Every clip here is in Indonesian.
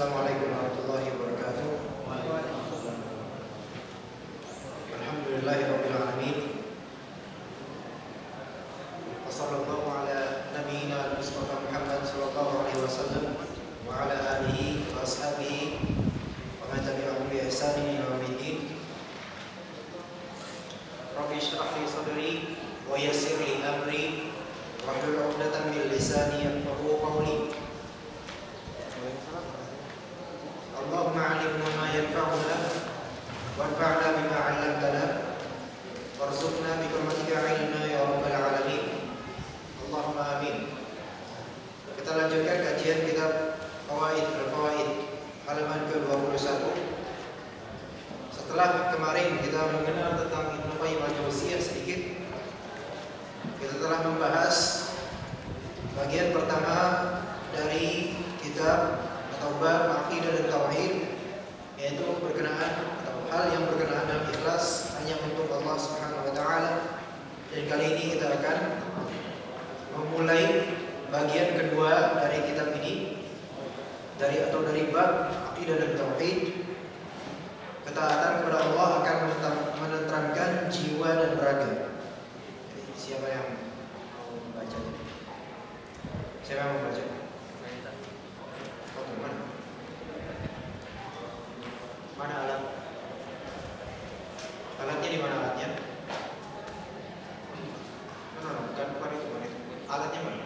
Assalamualaikum warahmatullahi wabarakatuh. Alhamdulillahirabbil alamin. Wassallallahu ala nabiyyina Mustafa Muhammad sallallahu alaihi wasallam wa ala alihi wa ashabihi wa man tabi'ahum bi ihsanin ila yaumiddin. Rabbi shrah li sadri wa yassir li amri wahlul 'uqdatam min lisani yafqahu qawli. Allahumma 'allimna ma yanfa'una wanfa'na bima 'allamtana warzuqna bi hurmatika 'ilma ya rabbal alamin. Allahumma amin. Kita lanjutkan kajian kitab Al-Fawaid halaman ke-21. Setelah kemarin kita mengenal tentang Ibnu Qayyim al-Jauziyah sedikit, kita telah membahas bagian pertama dari kitab atau bab akidah dan tauhid, yaitu berkenaan atau hal yang berkenaan dengan ikhlas hanya untuk Allah Subhanahu wa taala. Dan kali ini kita akan memulai bagian kedua dari kitab ini, dari bab akidah dan tauhid. Ketaatan kepada Allah akan menenteramkan jiwa dan raga. Jadi, siapa yang mau membaca? Siapa yang mau membaca? Mana alat? Alatnya di mana alatnya? Bukan itu. Alatnya mana?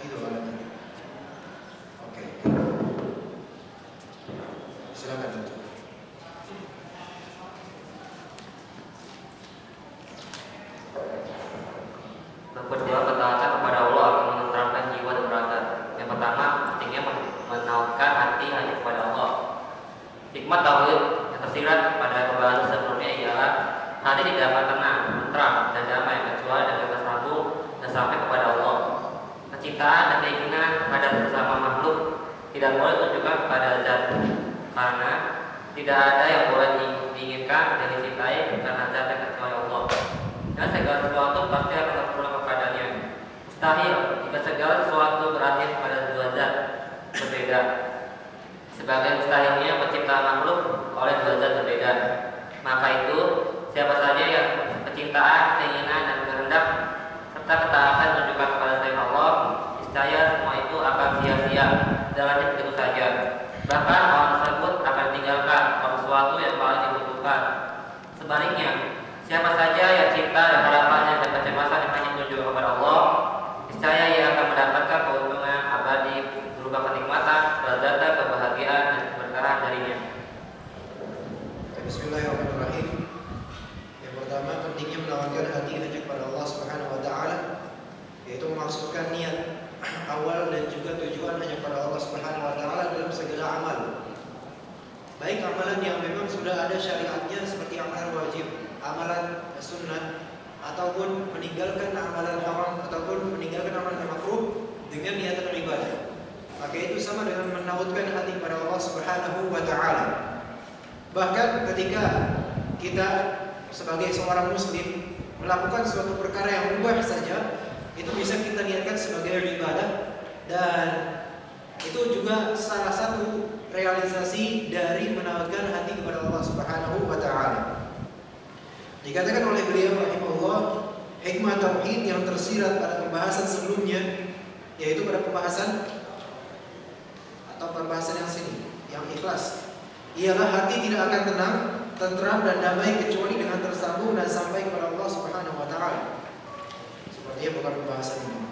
Itu alatnya. Oke. Silakan. Kedua, ketaatan kepada Allah akan menenteramkan jiwa dan raga. Yang pertama, pentingnya menautkan hati hanya kepada Allah. Hikmat tauhid yang tersirat pada pembahasan sebelumnya ialah hati tidak akan tenang, tentram, dan damai kecuali dengan tersambung dan sampai kepada Allah. Kecintaan dan keinginan terhadap sesama makhluk tidak boleh ditunjukkan kepada zat, karena tidak ada yang boleh diinginkan dan dicintai karena zat kecuali Allah. Dan segala sesuatu pasti akan terpulang kepadanya. Mustahil jika segala sesuatu berakhir pada dua zat berbeda. Sebagai mustahilnya penciptaan makhluk oleh dua zat berbeda. Maka itu siapa saja yang kecintaan, keinginan dan kehendak serta ketaatan menunjukkan kepada selain Allah, niscaya semua itu akan sia-sia dan lanjut begitu saja. Bahkan orang tersebut akan meninggalkan sesuatu yang paling dibutuhkan. Sebaliknya, siapa saja yang cinta dan harapannya dan kecemasan yang hanya menuju kepada Allah, niscaya ia akan mendapatkan keuntungan abadi berupa kenikmatan, kelezatan, kebahagiaan dan keberkahan darinya. Bismillahirrahmanirrahim. Yang pertama, pentingnya menawarkan hati hanya kepada Allah Subhanahu wa taala, yaitu memaksudkan niat awal dan juga tujuan hanya kepada Allah Subhanahu wa taala dalam segala amal. Baik amalan yang memang sudah ada syariatnya seperti amalan wajib, amalan sunnah, ataupun meninggalkan amalan haram ataupun meninggalkan amalan makruh dengan niatan ibadah. Maka itu sama dengan menautkan hati kepada Allah Subhanahu wa taala. Bahkan ketika kita sebagai seorang muslim melakukan suatu perkara yang mubah saja, itu bisa kita niatkan sebagai ibadah, dan itu juga salah satu realisasi dari menautkan hati kepada Allah Subhanahu wa taala. Dikatakan oleh beliau rahimahullah, hikmah tauhid yang tersirat pada pembahasan sebelumnya, yaitu pada pembahasan yang sini, yang ikhlas, ialah hati tidak akan tenang, tentram dan damai kecuali dengan tersambung dan sampai kepada Allah Subhanahu wa taala. Sepertinya bukan pembahasan ini.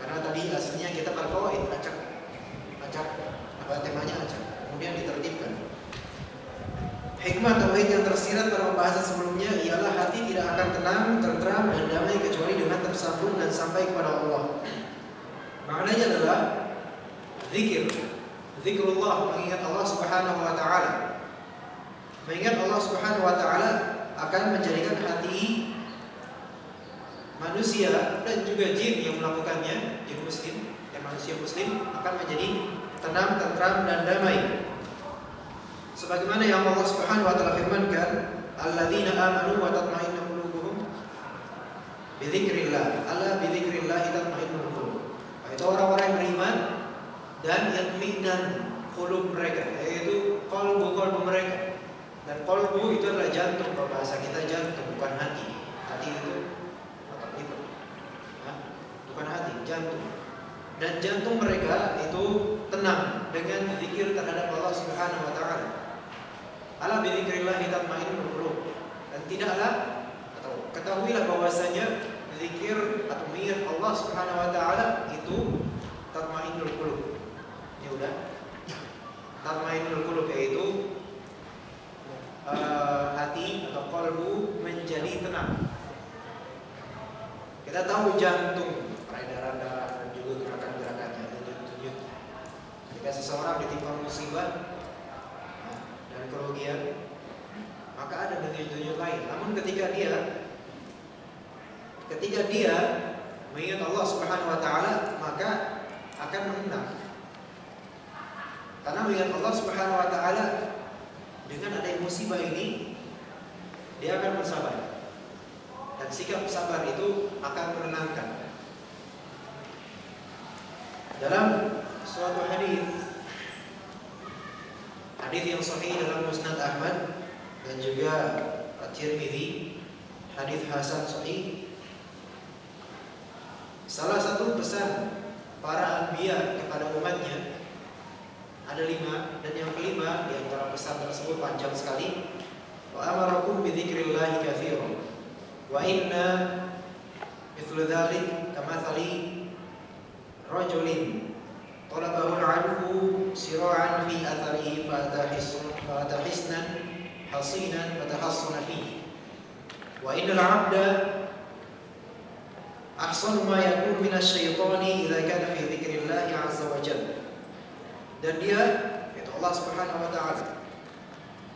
Karena tadi aslinya kita Al-Fawaid, acak apa temanya acak, kemudian ditertibkan. Hikmah tauhid yang tersirat pada pembahasan sebelumnya ialah hati tidak akan tenang, tentram dan damai kecuali dengan tersambung dan sampai kepada Allah. Maknanya adalah zikrullah, mengingat Allah Subhanahu wa taala. Mengingat Allah Subhanahu wa taala akan menjadikan hati manusia dan juga jin yang melakukannya, jin muslim dan manusia muslim akan menjadi tenang, tentram dan damai. Sebagaimana yang Allah Subhanahu wa taala firmankan, alladzina amanu wa tatma'innu Bidzikrillah, ala bidzikrillah tatma'innul qulub. Itu orang-orang yang beriman dan yatminan qulub mereka, yaitu qalbu mereka. Dan qalbu itu adalah jantung, kalau bahasa kita jantung, bukan hati. Hati itu apa itu? Bukan hati, jantung. Dan jantung mereka itu tenang dengan zikir terhadap Allah Subhanahu wa taala. Ala bidzikrillah tatma'innul qulub. Dan tidaklah atau ketahuilah bahwasanya zikir atau mengingat Allah Subhanahu wa taala itu tatmainnul qulub. Ini udah. Tatmainnul qulub yaitu hati atau qalbu menjadi tenang. Kita tahu jantung, peredaran darah dan juga gerakan-gerakannya, denyut-denyut. Jika seseorang ditimpa musibah dan kerugian, maka ada denyut-denyut lain. Namun ketika dia mengingat Allah Subhanahu wa taala, maka akan menenang. Karena mengingat Allah Subhanahu wa taala, dengan adanya musibah ini dia akan bersabar. Dan sikap sabar itu akan menenangkan. Dalam suatu hadis yang sahih dalam Musnad Ahmad dan juga At-Tirmidzi, hadis hasan sahih, salah satu pesan para anbiya kepada umatnya ada 5, dan yang kelima di antara pesan tersebut panjang sekali. Wa amarakum bi dzikrillahi katsiran wa inna mithlu dzalik kamathali rajulin talabahu al-'adwu sira'an fi atharihi fatahisnan hasinan fatahassana fihi wa innal 'abda ahsanu ma yakun minasyaitani idza kana fi dzikrillah azza wa jalla. Dan dia, itu Allah Subhanahu wa taala,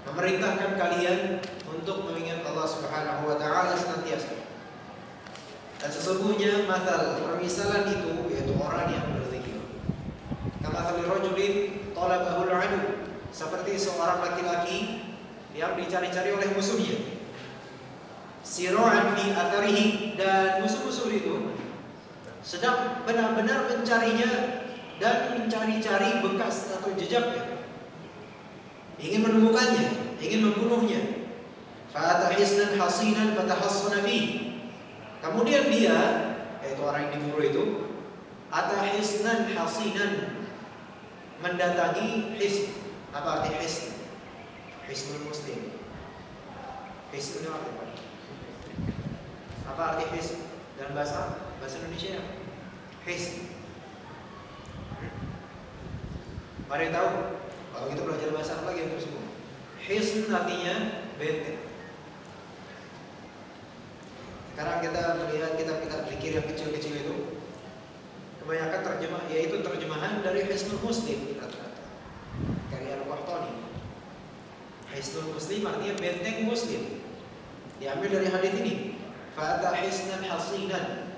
memerintahkan kalian untuk mengingat Allah Subhanahu wa taala senantiasa. Dan sesungguhnya permisalan itu yaitu orang yang berzikir. Kamathali rajulin talabahul 'adu, seperti seorang laki-laki yang dicari-cari oleh musuhnya. Sira'an fi atharihi, dan musuh-musuh itu sedang benar-benar mencarinya dan mencari-cari bekas atau jejaknya, ingin menemukannya, ingin membunuhnya. Fatahisnan hasinan fatahassana fihi. Kemudian dia, yaitu orang yang diburu itu, atahisnan hasinan, mendatangi hisn. Apa arti hisn? Hisnul muslim. Hisn itu apa arti hisn dalam bahasa Indonesia? Hisn. Mari tahu. Kalau kita belajar bahasa Arab lagi untuk semua. Hisn artinya benteng. Sekarang kita melihat kita pikir yang kecil-kecil itu, kebanyakan yaitu terjemahan dari Hisnul Muslim rata-rata. Karya Al-Qahtani. Hisnul Muslim artinya benteng Muslim. Diambil dari hadis ini. Fa'ata hisnan hasinan.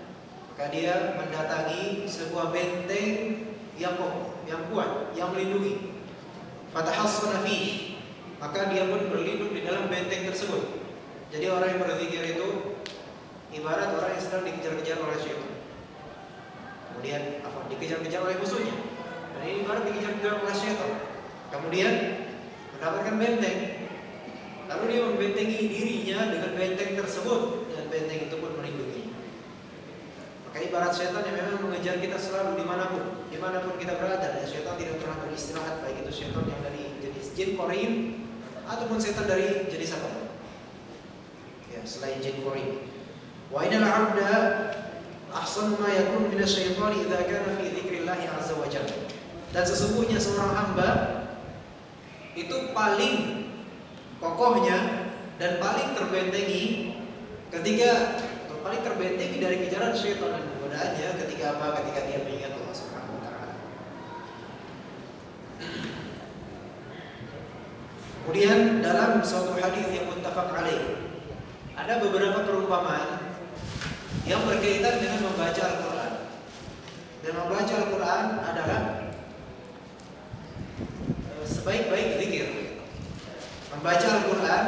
Maka dia mendatangi sebuah benteng yang kokoh, yang kuat, yang melindungi. Fatahassana fihi, maka dia pun berlindung di dalam benteng tersebut. Jadi orang yang berzikir itu ibarat orang yang sedang dikejar-kejar oleh syaitan. Kemudian dikejar-kejar oleh musuhnya. Dan ini ibarat dikejar-kejar oleh syaitan. Kemudian mendapatkan benteng. Lalu dia membentengi dirinya dengan benteng tersebut, dan benteng itu pun melindungi. Maka ibarat setan yang memang mengejar kita selalu dimanapun kita berada. Dan setan tidak pernah beristirahat, baik itu setan yang dari jenis jin qarin ataupun setan dari jenis apa? Ya, selain jin qarin. Wa innal 'abda ahsanu ma yakun minasyaitani idza kana fi dzikrillah azza wa jalla. Dan sesungguhnya seorang hamba itu paling kokohnya dan paling terbentengi paling terbentengi dari kejaran syaitan dan godaannya ketika dia mengingat Allah Subhanahu wa taala. Kemudian dalam suatu hadis yang muttafaq alaih, ada beberapa perumpamaan yang berkaitan dengan membaca Al-Qur'an. Dan membaca Al-Qur'an adalah sebaik-baik zikir. Membaca Al-Qur'an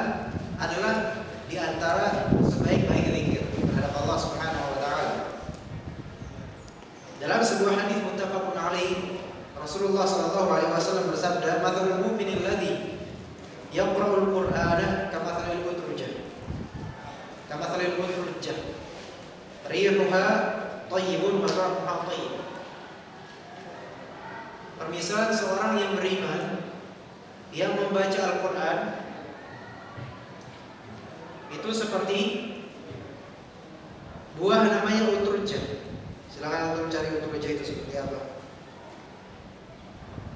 adalah di antara sebaik-baik zikir terhadap Allah Subhanahu wa Rasulullah sallallahu alaihi wasallam bersabda, "Matsalul mu'minil ladzi yaqra'ul Qur'ana kamatsalil utrujah." Kamatsalil utrujah. Rihuha thayyibun wa ta'muha thayyib. Permisalan seorang yang beriman yang membaca Al-Qur'an itu seperti buah namanya utrujah. Silakan untuk mencari utrujah itu seperti apa.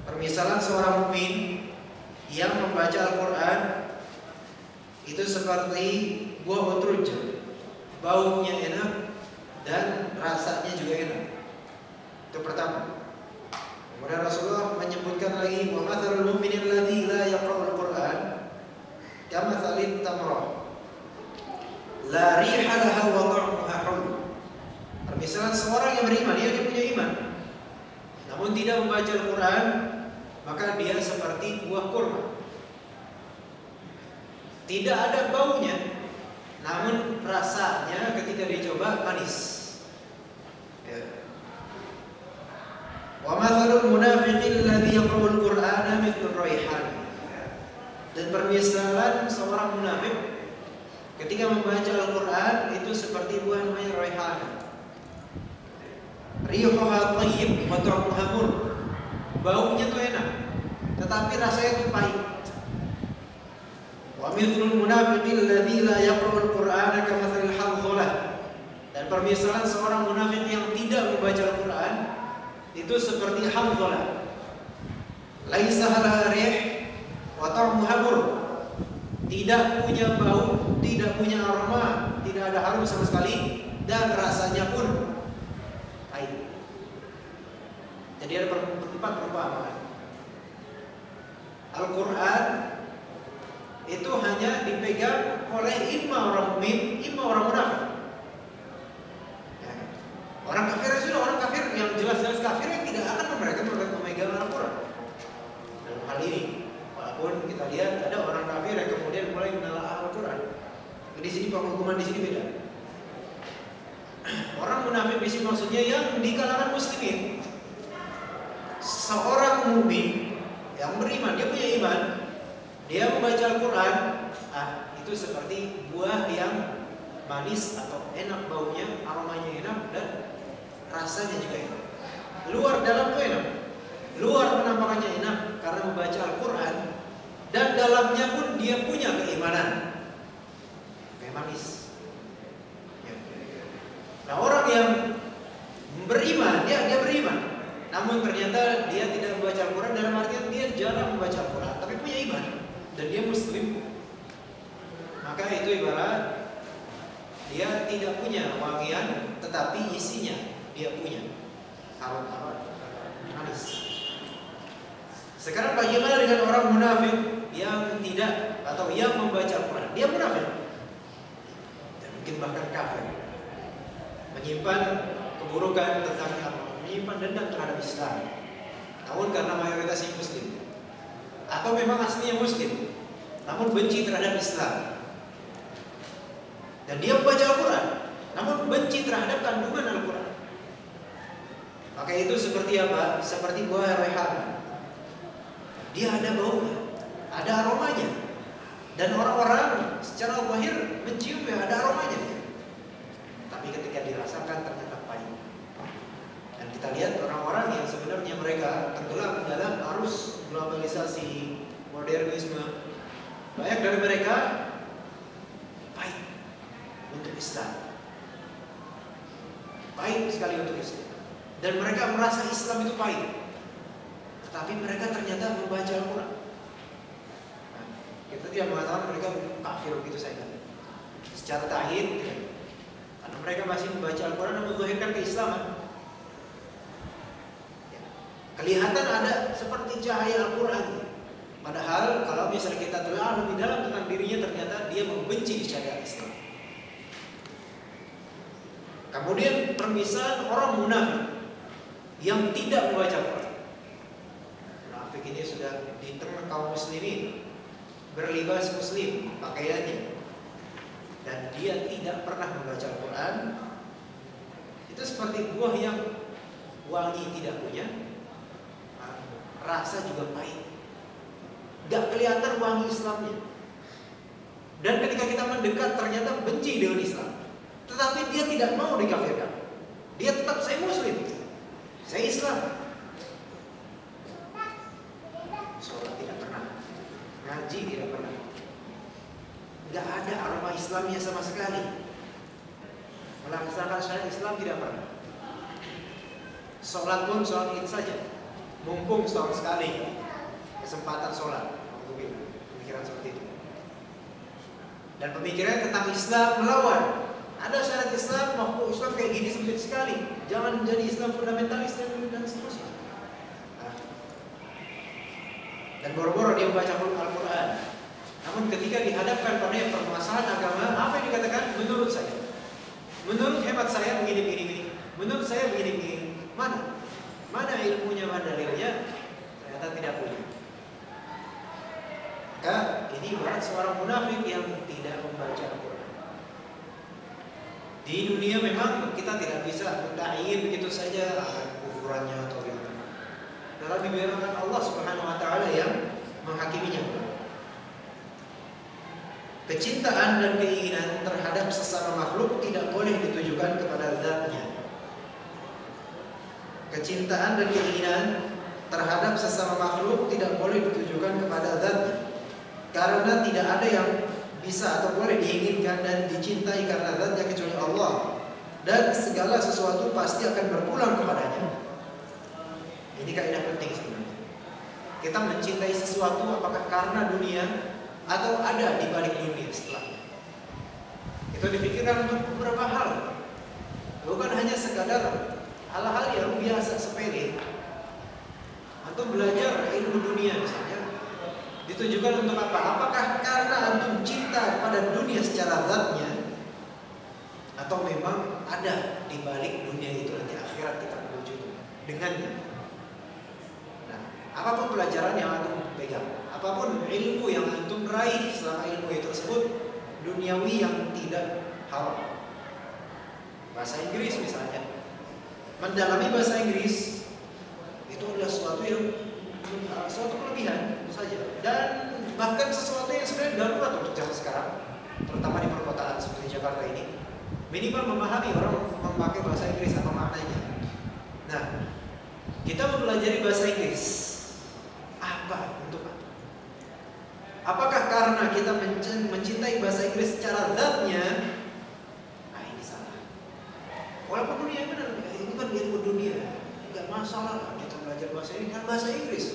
Permisalan seorang mukmin yang membaca Al-Qur'an itu seperti buah utrujah. Baunya enak dan rasanya juga enak. Itu pertama. Kemudian Rasulullah menyebutkan lagi, "Wa matsalul mu'minil ladzi la yaqra'ul Qur'an kamatsalit tamrah la riha laha wa ta'muha hulw." Permisalan seorang yang beriman, dia punya iman, namun tidak membaca Al-Qur'an, maka dia seperti buah kurma. Tidak ada baunya, namun rasanya ketika dicoba manis. Ya. Wa matsalul munafiqil ladzi yaqra'ul Qur'ana mithlu raihan. Dan permisalan seorang munafik ketika membaca Al-Qur'an itu seperti buah namanya raihan. Rihuha thayyib wa ta'muha mur. Baunya tuh enak, tetapi rasanya tuh pahit. Wa mithlul munafiqil ladzi la yaqra'ul Qur'ana kamatsalil hadzalah. Dan permisalan seorang munafik yang tidak membaca Al-Qur'an itu seperti hadzalah. Laisa laha rih wa ta'muha mur. Tidak punya bau, tidak punya aroma, tidak ada harum sama sekali, dan rasanya pun pahit. Jadi ada empat perumpamaan. Al-Quran itu hanya dipegang oleh imma orang mukmin, imma orang munafik. Ya. Orang kafir sudah, orang kafir yang jelas-jelas kafir yang tidak akan mereka memegang Al-Quran. Dalam hal ini, walaupun kita lihat ada orang kafir yang kemudian mulai menelaah Al-Quran. Di sini penghukuman di sini beda. Orang munafik di sini maksudnya yang di kalangan muslimin. Seorang mukmin yang beriman, dia punya iman, dia membaca Al-Quran, itu seperti buah yang manis atau enak baunya, aromanya enak dan rasanya juga enak. Luar dalam itu enak, luar penampakannya enak karena membaca Al-Quran, dan dalamnya pun dia punya keimanan, kayak manis. Nah, orang yang beriman, dia beriman, namun ternyata dia tidak membaca Al-Quran, dalam artian dia jarang membaca Al-Quran, tapi punya iman dan dia muslim, maka itu ibarat dia tidak punya wangian, tetapi isinya dia punya harum manis. Sekarang bagaimana dengan orang munafik yang tidak atau yang membaca Al-Quran? Dia munafik dan mungkin bahkan kafir, menyimpan keburukan tentang Allah, menyimpan dendam terhadap Islam, namun karena mayoritasnya muslim, atau memang aslinya muslim namun benci terhadap Islam, dan dia membaca Al-Quran namun benci terhadap kandungan Al-Quran, maka itu seperti apa? Seperti buah raihan. Dia ada baunya, ada aromanya, dan orang-orang secara zahir menciumnya, ada aromanya, tapi ketika dirasakan ternyata pahit. Dan kita lihat orang-orang yang sebenarnya mereka tenggelam dalam arus globalisasi, modernisme, banyak dari mereka pahit untuk Islam, pahit sekali untuk Islam, dan mereka merasa Islam itu pahit, tetapi mereka ternyata membaca Al-Quran. Nah, kita tidak mengatakan mereka kafir begitu saja secara tahid, karena mereka masih membaca Al-Quran dan menzahirkan keislaman. Kelihatan ada seperti cahaya Al-Quran, padahal kalau misalnya kita telah lebih dalam tentang dirinya, ternyata dia membenci syariat Islam. Kemudian permisalan orang munafik yang tidak membaca Al-Quran. Munafik ini sudah di tengah kaum muslimin, berlibas muslim pakaiannya, dan dia tidak pernah membaca Al-Quran. Itu seperti buah yang wangi tidak punya, rasa juga pahit. Gak kelihatan wangi Islamnya. Dan ketika kita mendekat ternyata benci dengan Islam. Tetapi dia tidak mau dikafirkan. Dia tetap, saya Muslim, saya Islam. Sholat tidak pernah, ngaji tidak pernah, gak ada aroma Islamnya sama sekali. Melaksanakan syariat Islam tidak pernah. Sholat pun sholat Id saja, mumpung setahun sekali kesempatan sholat. Pemikiran seperti itu. Dan pemikiran tentang Islam melawan. Ada syariat Islam, mau Islam kayak gini sempit sekali. Jangan menjadi Islam fundamentalis dan seterusnya. Dan boro-boro dia membaca Al-Quran. Namun ketika dihadapkan pada permasalahan agama, apa yang dikatakan? Menurut saya, menurut hemat saya begini. Menurut saya begini. Mana ilmunya, mana dalilnya? Ternyata tidak punya. Maka ini ibarat seorang munafik yang tidak membaca Al-Quran. Di dunia memang kita tidak bisa mentakyin begitu saja kufurannya atau bagaimana. Tetapi biarkan Allah Subhanahu wa taala yang menghakiminya. Kecintaan dan keinginan terhadap sesama makhluk tidak boleh ditujukan kepada zatnya. Kecintaan dan keinginan terhadap sesama makhluk tidak boleh ditujukan kepada zatnya. Karena tidak ada yang bisa atau boleh diinginkan dan dicintai karena zatnya kecuali Allah. Dan segala sesuatu pasti akan berpulang kepadanya. Ini kaidah penting sebenarnya. Kita mencintai sesuatu apakah karena dunia atau ada di balik dunia setelahnya. Itu dipikirkan untuk beberapa hal. Bukan hanya sekadar hal-hal yang biasa sepele. Atau belajar ilmu dunia misalnya. Ditujukan untuk apa? Apakah karena antum cinta pada dunia secara zatnya, atau memang ada di balik dunia itu nanti akhirat kita menuju dengannya. Nah, apapun pelajaran yang antum pegang, apapun ilmu yang antum raih selama ilmu itu tersebut duniawi yang tidak halal. Bahasa Inggris misalnya, mendalami bahasa Inggris itu adalah suatu kelebihan saja, dan bahkan sesuatu yang sebenarnya darurat untuk zaman sekarang, terutama di perkotaan seperti Jakarta ini. Minimal memahami orang memakai bahasa Inggris apa maknanya. Nah, kita mempelajari bahasa Inggris apa? Untuk apa? Apakah karena kita mencintai bahasa Inggris secara zatnya? Nah, ini salah. Walaupun dunia benar, ini kan ilmu dunia, nggak masalah kita belajar bahasa Inggris kan bahasa Inggris.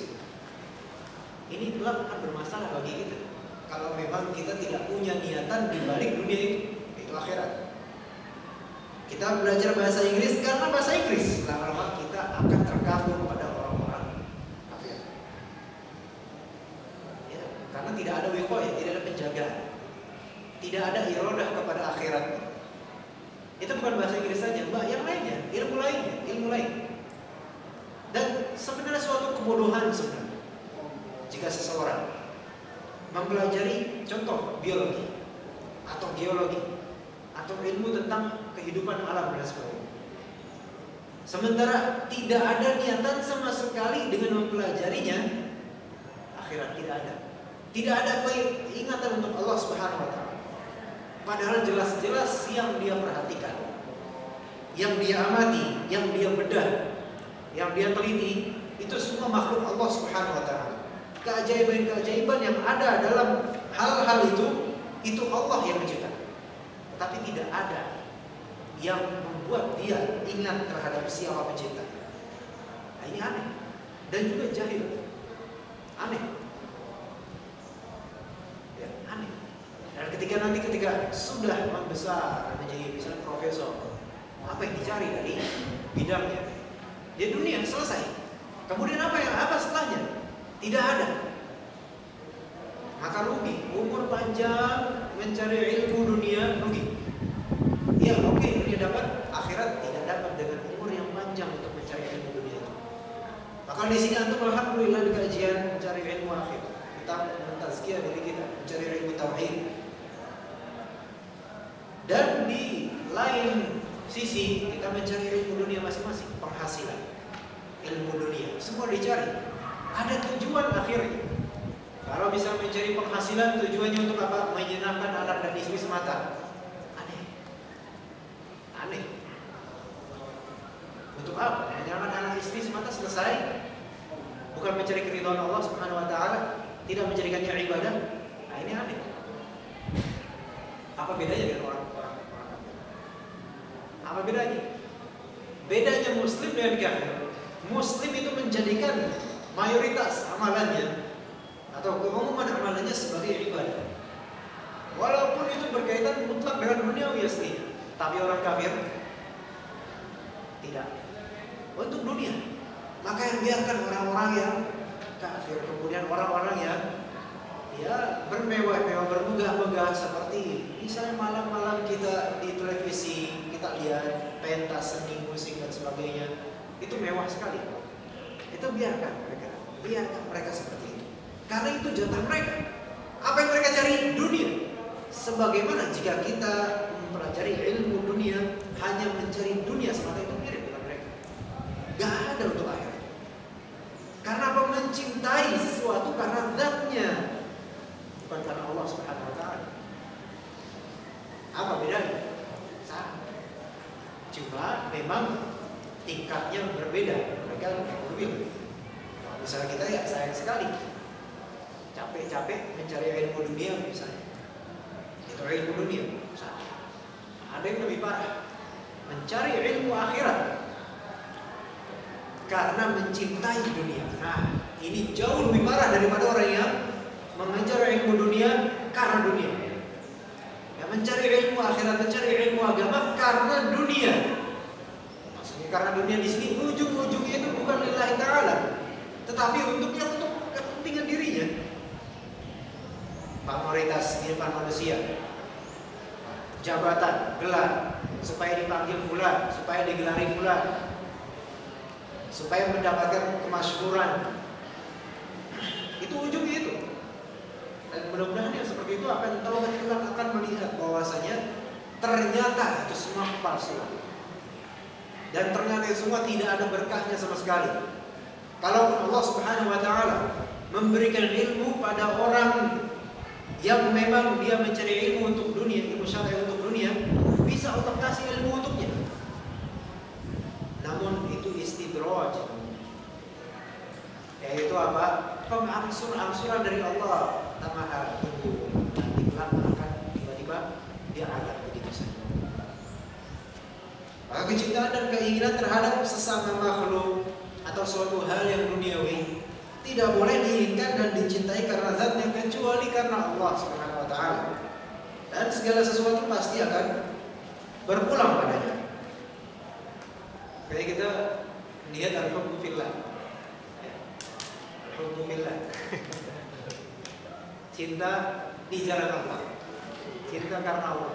Ini telah akan bermasalah bagi kita kalau memang kita tidak punya niatan di balik dunia itu akhirat. Kita belajar bahasa Inggris karena bahasa Inggris, lama-lama kita akan tergabung pada orang-orang kafir. Ya, karena tidak ada wiqayah, tidak ada penjagaan, tidak ada iradah kepada akhirat. Itu bukan bahasa Inggris saja, mbak, yang lainnya, ilmu lain. Dan sebenarnya suatu kebodohan sebenarnya jika seseorang mempelajari contoh biologi atau geologi atau ilmu tentang kehidupan alam dan sebagainya, sementara tidak ada niatan sama sekali dengan mempelajarinya, akhirat tidak ada ingatan untuk Allah Subhanahu wa taala. Padahal jelas-jelas yang dia perhatikan, yang dia amati, yang dia bedah, yang dia teliti, itu semua makhluk Allah Subhanahu wa taala. Keajaiban-keajaiban yang ada dalam hal-hal itu Allah yang menciptakan. Tapi tidak ada yang membuat dia ingat terhadap siapa pencipta. Nah, ini aneh dan juga jahil. Aneh. Ya, aneh. Dan ketika sudah membesar menjadi misalnya profesor, apa yang dicari dari bidangnya? Ya dunia selesai. Kemudian apa setelahnya? Tidak ada. Maka rugi. Umur panjang mencari ilmu dunia rugi. Ya oke, dunia dapat, akhirat tidak dapat dengan umur yang panjang untuk mencari ilmu dunia itu. Maka di sini antum alhamdulillah di kajian mencari ilmu akhir. Kita mentazkiyah diri kita, mencari ilmu tauhid. Dan di lain sisi kita mencari ilmu dunia masing-masing, penghasilan, ilmu dunia, semua dicari. Ada tujuan akhirnya. Kalau bisa mencari penghasilan tujuannya untuk apa? Menyenangkan anak dan istri semata. Aneh. Untuk apa? Menyenangkan anak istri semata selesai. Bukan mencari keridhaan Allah Subhanahu wa taala, tidak menjadikannya ibadah. Nah, ini aneh. Apa bedanya dengan orang-orang? Apa bedanya? Bedanya muslim dengan kafir. Muslim itu menjadikan mayoritas amalannya atau keumuman amalannya sebagai ibadah. Walaupun itu berkaitan mutlak dengan dunia asli. Tapi orang kafir tidak. Untuk dunia. Maka yang biarkan orang-orang yang kafir, kemudian orang-orang yang bermewah-mewah, bermegah-megah seperti misalnya malam-malam kita di televisi kita lihat pentas, seni, musik dan sebagainya. Itu mewah sekali. Itu biarkan mereka seperti itu. Karena itu jatah mereka. Apa yang mereka cari? Dunia. Sebagaimana jika kita mempelajari ilmu dunia hanya mencari dunia semata, itu mirip dengan mereka. Gak ada untuk akhirat. Karena apa? Mencintai sesuatu karena zatnya, bukan karena Allah Subhanahu wa taala. Apa bedanya? Sama. Cuma memang tingkatnya berbeda. Mereka berbeda. Misalnya kita ya sayang sekali capek-capek mencari ilmu dunia misalnya. Itu ilmu dunia. Ada yang lebih parah, mencari ilmu akhirat karena mencintai dunia. Nah, ini jauh lebih parah daripada orang yang mengejar ilmu dunia karena dunia. Yang mencari ilmu akhirat, mencari ilmu agama karena dunia. Maksudnya karena dunia di sini ujung-ujungnya itu bukan lillahi ta'ala, tetapi untuk kepentingan dirinya. Pamoritas di depan manusia, jabatan, gelar, supaya dipanggil fulan, supaya digelari fulan, supaya mendapatkan kemasyhuran. Itu ujungnya itu. Dan mudah-mudahan yang seperti itu akan taubat kelak, akan melihat bahwasanya ternyata itu semua palsu. Dan ternyata itu semua tidak ada berkahnya sama sekali. Kalau Allah Subhanahu wa taala memberikan ilmu pada orang yang memang dia mencari ilmu untuk dunia, ilmu syar'i untuk dunia, bisa Allah kasih ilmu untuknya. Namun itu istidraj. Yaitu apa? Pengangsuran dari Allah. Tamahal tunggu, nanti kelak akan tiba-tiba dia azab begitu saja. Maka kecintaan dan keinginan terhadap sesama makhluk atau suatu hal yang duniawi tidak boleh diinginkan dan dicintai karena zatnya, kecuali karena Allah Subhanahu wa taala. Dan segala sesuatu pasti akan berpulang padanya. Kayak kita lihat al-hubbu fillah. Al-hubbu fillah. Cinta di jalan Allah. Cinta karena Allah.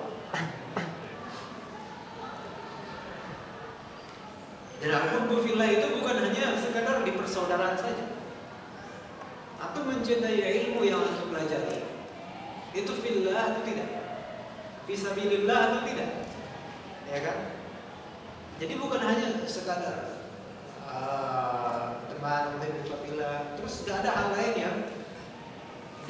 Dan al-hubbu fillah itu bukan hanya sekadar di persaudaraan saja. Atau mencintai ilmu yang antum pelajari. Itu fillah atau tidak? Fisabilillah atau tidak? Ya kan? Jadi bukan hanya sekadar teman fillah, terus gak ada hal lain yang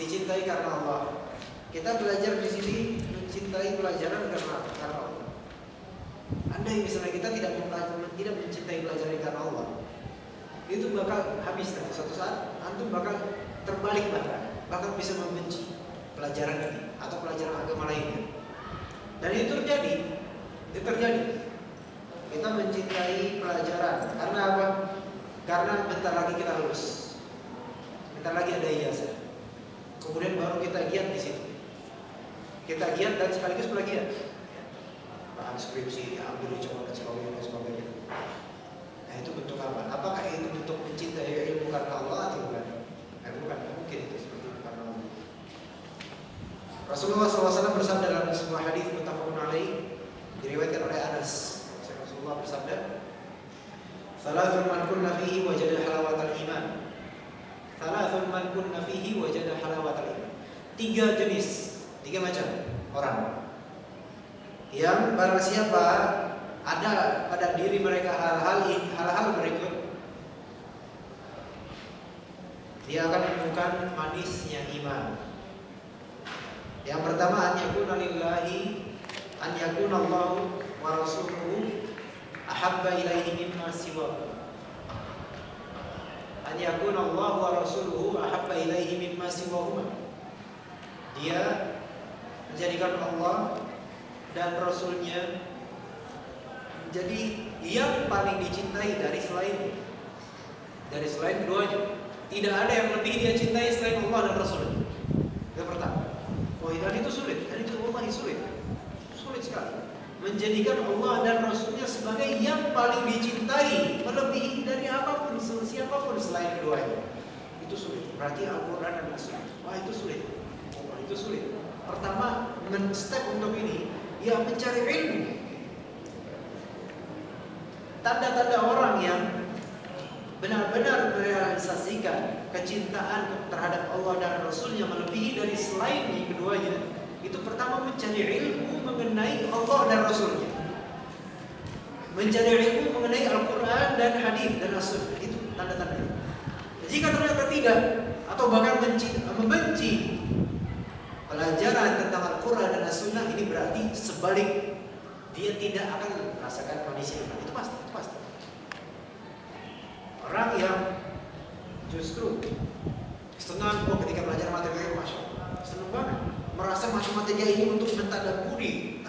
dicintai karena Allah. Kita belajar di sini mencintai pelajaran karena Allah. Andai misalnya kita tidak mencintai pelajaran karena Allah, itu bakal habis nanti. Suatu saat antum bakal terbalik, bahkan bisa membenci pelajaran ini atau pelajaran agama lainnya. Dan itu terjadi. Kita mencintai pelajaran karena apa? Karena bentar lagi kita lulus, bentar lagi ada ijazah. Kemudian baru kita giat di situ. Kita giat dan sekaligus plagiat. Bahan skripsi, ambil coba dan sebagainya. Nah, itu bentuk apa? Apakah itu bentuk mencintai ilmu karena Allah atau bukan? Bukan, mungkin itu seperti itu karena Allah. Rasulullah SAW bersabda dalam sebuah hadis muttafaqun alaih, diriwayatkan oleh Anas. Rasulullah bersabda, "Thalathun man kunna fihi wajada halawatal iman." Thalathun man kunna fihi wajada halawatal iman. 3 jenis, 3 macam orang yang barang siapa ada pada diri mereka hal-hal berikut, dia akan menemukan manisnya iman. Yang pertama, an yakuna lillahi, an yakuna Allahu wa rasuluhu ahabba ilaihi mimma siwa. An yakuna Allahu wa rasuluhu ahabba ilaihi mimma siwahuma. Dia menjadikan Allah dan Rasulnya jadi yang paling dicintai dari selain keduanya. Tidak ada yang lebih dia cintai selain Allah dan Rasulnya. Yang pertama. Dan itu sulit. Dan itu wallahi sulit. Sulit sekali. Menjadikan Allah dan Rasulnya sebagai yang paling dicintai, melebihi dari apapun, siapapun selain keduanya. Itu sulit. Berarti Al-Quran dan As-Sunnah. Wah, itu sulit. Wah, itu sulit. Pertama, step untuk ini, ya mencari ilmu. Tanda-tanda orang yang benar-benar merealisasikan kecintaan terhadap Allah dan Rasulnya melebihi dari selain keduanya, itu pertama mencari ilmu mengenai Allah dan Rasulnya, mencari ilmu mengenai Al-Quran dan Hadis dan As-Sunnah. Itu tanda-tanda. Jika ternyata tidak, atau bahkan membenci pelajaran tentang Al-Quran dan As-Sunnah, ini berarti sebalik, dia tidak akan merasakan kondisi iman. Itu pasti. Orang yang justru senang ketika belajar matematika, masya Allah, senang banget, merasa matematika ini untuk mentadaburi,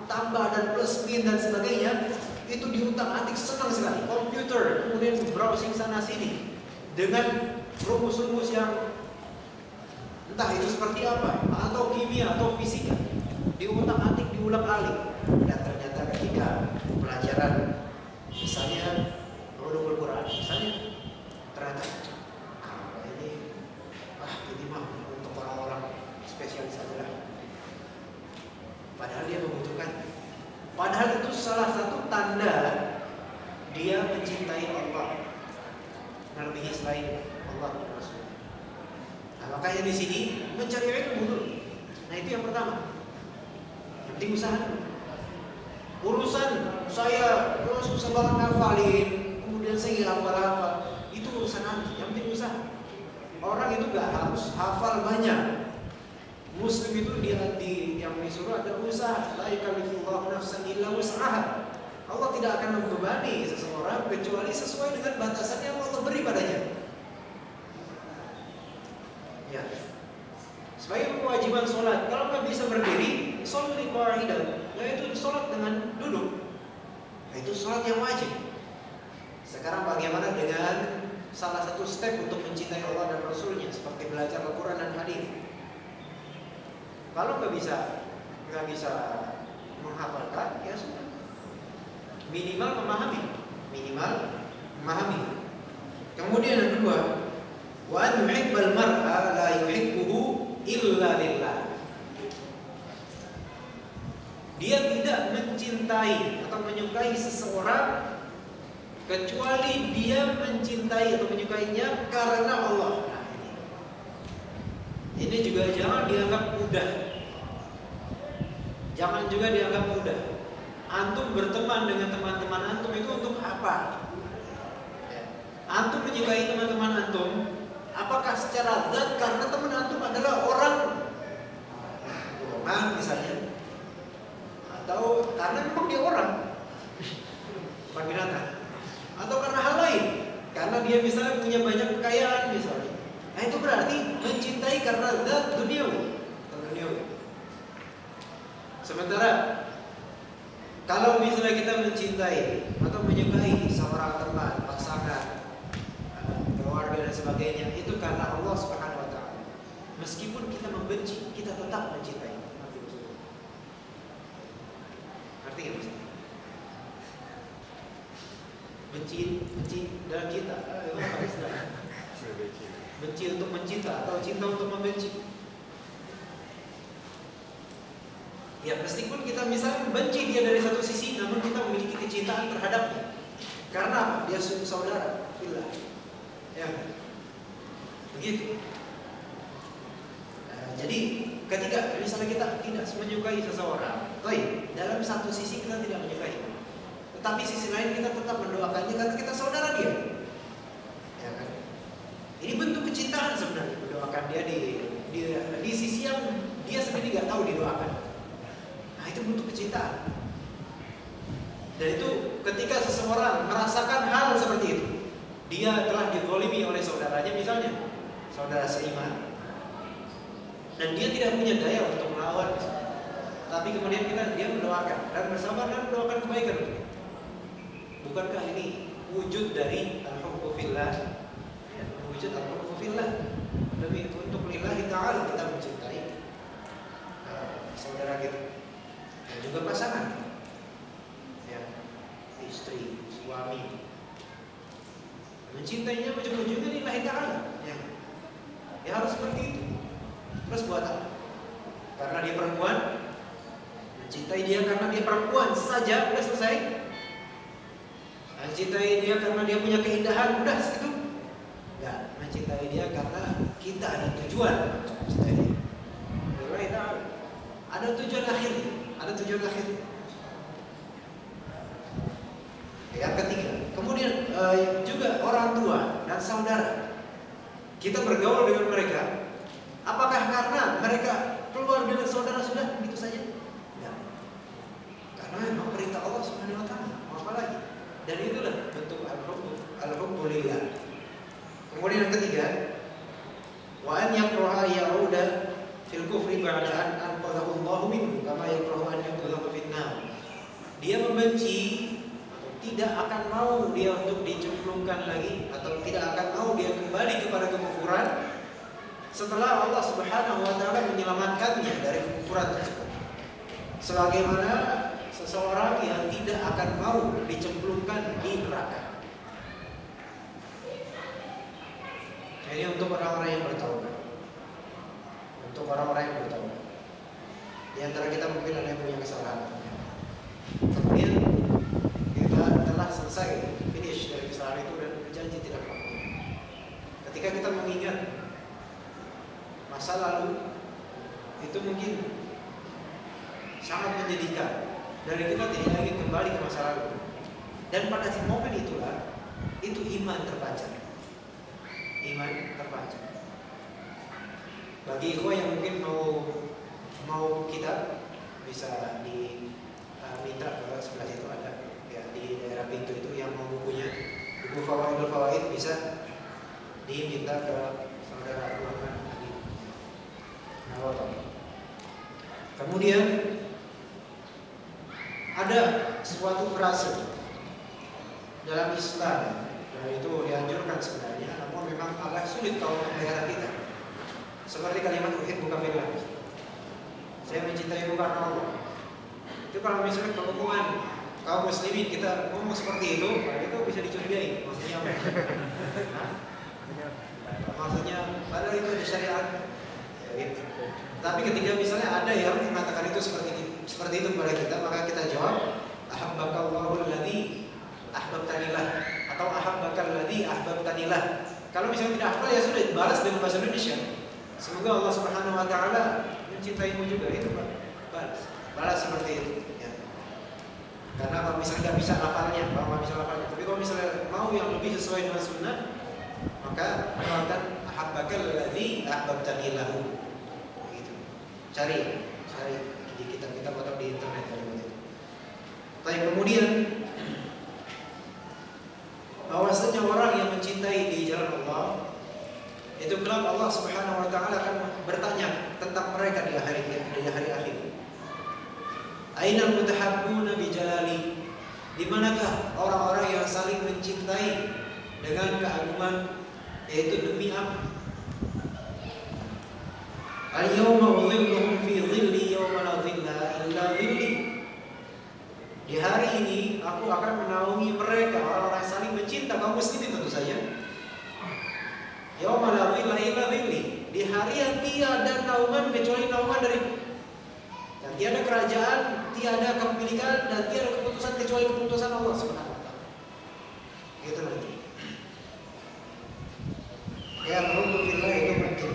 tambah dan plus min dan sebagainya, itu diutak-atik, senang sekali. Komputer, kemudian browsing sana sini dengan rumus-rumus yang entah itu seperti apa, atau kimia atau fisika, diutak-atik, diulang-alik. Dan ternyata ketika pelajaran misalnya ulumul Quran, misalnya ternyata ini mah untuk orang-orang spesialis saja lah. Padahal dia membutuhkan. Padahal itu salah satu tanda dia mencintai Allah, melebihi selain Allah dan Rasul. Nah, makanya di sini mencari ilmu dulu. Nah, itu yang pertama. Yang penting usaha. Urusan saya susah banget ngafalin, kemudian saya hafal-hafal, itu urusan nanti. Yang penting usaha. Orang itu gak harus hafal banyak. Muslim itu yang disuruh ada usaha. La yukallifullahu nafsan illa wus'aha. Allah tidak akan membebani seseorang kecuali sesuai dengan batasan yang Allah beri padanya. Ya. Sebagai kewajiban sholat, kalau nggak bisa berdiri, sholli qa'idan, yaitu sholat dengan duduk. Nah, itu sholat yang wajib. Sekarang bagaimana dengan salah satu step untuk mencintai Allah dan Rasulnya, seperti belajar Al-Quran dan Hadis? Kalau nggak bisa menghafalkan, ya sudah. Minimal memahami. Kemudian yang kedua, wa an yuhibbal mar'a la yuhibbuhu illa lillah. Dia tidak mencintai atau menyukai seseorang kecuali dia mencintai atau menyukainya karena Allah. Nah, ini juga jangan dianggap mudah. Jangan juga dianggap mudah. Antum berteman dengan teman-teman antum itu untuk apa? Antum menyukai teman-teman antum, apakah secara zat karena teman antum adalah orang golongan misalnya, atau karena memang dia orang, bukan binatang, atau karena hal lain, karena dia misalnya punya banyak kekayaan misalnya. Nah, itu berarti mencintai karena zat duniawi. Sementara kalau misalnya kita mencintai atau menyukai seorang teman, pasangan, keluarga dan sebagainya, itu karena Allah Subhanahu wa taala. Meskipun kita membenci, kita tetap mencintai. Ngerti enggak Mas? Benci dalam cinta. Benci untuk mencinta atau cinta untuk membenci. Ya, meskipun kita misalnya membenci dia dari satu sisi, namun kita memiliki kecintaan terhadapnya. Karena apa? Dia saudara, fillah. Ya, begitu. Jadi ketika misalnya kita tidak menyukai seseorang, dalam satu sisi kita tidak menyukai, tetapi sisi lain kita tetap mendoakannya karena kita saudara dia. Ya kan? Ini bentuk kecintaan sebenarnya mendoakan dia di sisi yang dia sendiri nggak tahu didoakan. Nah itu bentuk kecintaan. Dan itu ketika seseorang merasakan hal seperti itu, dia telah dizalimi oleh saudaranya misalnya, saudara seiman, dan dia tidak punya daya untuk melawan, tapi kemudian dia mendoakan dan bersabar dan mendoakan kebaikan. Bukankah ini wujud dari al-hubbu fillah? Wujud al-hubbu fillah. Lebih untuk lillahi ta'ala kita mencintai saudara kita dan juga pasangan, ya, istri, suami, mencintainya ujung-ujungnya lillahi ta'ala, ya harus seperti itu. Terus buat apa? Karena dia perempuan, mencintai dia karena dia perempuan saja udah selesai. Mencintai dia karena dia punya keindahan udah segitu. Enggak, mencintai dia karena kita ada tujuan mencintai dia. Lillahi ta'ala. Ada tujuan akhir, ada tujuan akhir. Yang ketiga, kemudian juga orang tua dan saudara. Kita bergaul dengan mereka. Apakah karena mereka keluar dengan saudara sudah begitu saja? Tidak. Karena memang perintah Allah Subhanahu wa taala. Mau apa lagi? Dan itulah bentuk al-hubbu lillah. Kemudian yang ketiga, wa an yakraha yauda fil kufri ba'da an anqadhahu Allah minhu kama yakrahu an yaqdhafa fin nar. Dia membenci, tidak akan mau dia untuk dicemplungkan lagi, atau tidak akan mau dia kembali kepada kekufuran setelah Allah Subhanahu wa taala menyelamatkannya dari kekufuran tersebut. Sebagaimana seseorang yang tidak akan mau dicemplungkan di neraka. Ini untuk orang-orang yang bertaubat. Untuk orang-orang yang bertaubat. Di antara kita mungkin ada yang punya kesalahan. Kemudian kita telah selesai finish dari kesalahan itu dan berjanji tidak melakukan. Ketika kita mengingat masa lalu, itu mungkin sangat menyedihkan. Dari kita tidak ingin kembali ke masa lalu. Dan pada momen itulah, itu iman terpancar. Iman terpancar. Bagi ikhwan yang mungkin mau kitab, bisa diminta ke sebelah situ ada, ya, di daerah pintu itu yang mau bukunya, buku Fawaidul Fawaid bisa diminta ke saudara Muhammad Adi. Kemudian ada suatu frase dalam Islam, dan itu dianjurkan sebenarnya, namun memang agak sulit kalau untuk daerah kita. Seperti kalimat uhibbuka fillah. Saya mencintaimu karena Allah. Itu kalau misalnya keumuman kaum muslimin kita ngomong seperti itu, itu bisa dicurigai. Maksudnya apa? Maksudnya padahal itu ada syariat. Ya, gitu. Tapi ketika misalnya ada yang mengatakan itu seperti itu kepada kita, maka kita jawab ahabbakallahu alladzi ahbabtanillah atau ahabbakal ladzi ahbabtanillah. Kalau misalnya tidak hafal ya sudah balas dengan bahasa Indonesia. Semoga Allah Subhanahu wa taala mencintaimu juga, itu balas seperti itu, ya. Karena kalau misalnya nggak bisa hafalnya, tapi kalau misalnya mau yang lebih sesuai dengan sunnah, maka mengatakan ahabbakal ladzi ahbabtanillah. Gitu. Cari di kitab-kitab atau di internet kalimat itu. Tapi kemudian bahwasanya orang yang mencintai di jalan Allah, itu kelak Allah Subhanahu wa taala akan bertanya tentang mereka di hari akhir. Ainal mutahabbuna bi jalali? Di manakah orang-orang yang saling mencintai dengan keagungan, yaitu demi apa? Al-yawma udhilluhum fi dhilli yawma la dhilla illa dhilli. Di hari ini aku akan menaungi mereka, orang-orang saling mencinta kaum muslimin tentu saja. Yauma la dhilla illa dhilli. Di hari yang tiada naungan kecuali naungan dariku. Dan tiada kerajaan, tiada kepemilikan, dan tiada keputusan kecuali keputusan Allah Subhanahu wa taala. Gitu nanti. Ya, alhamdulillah itu penting.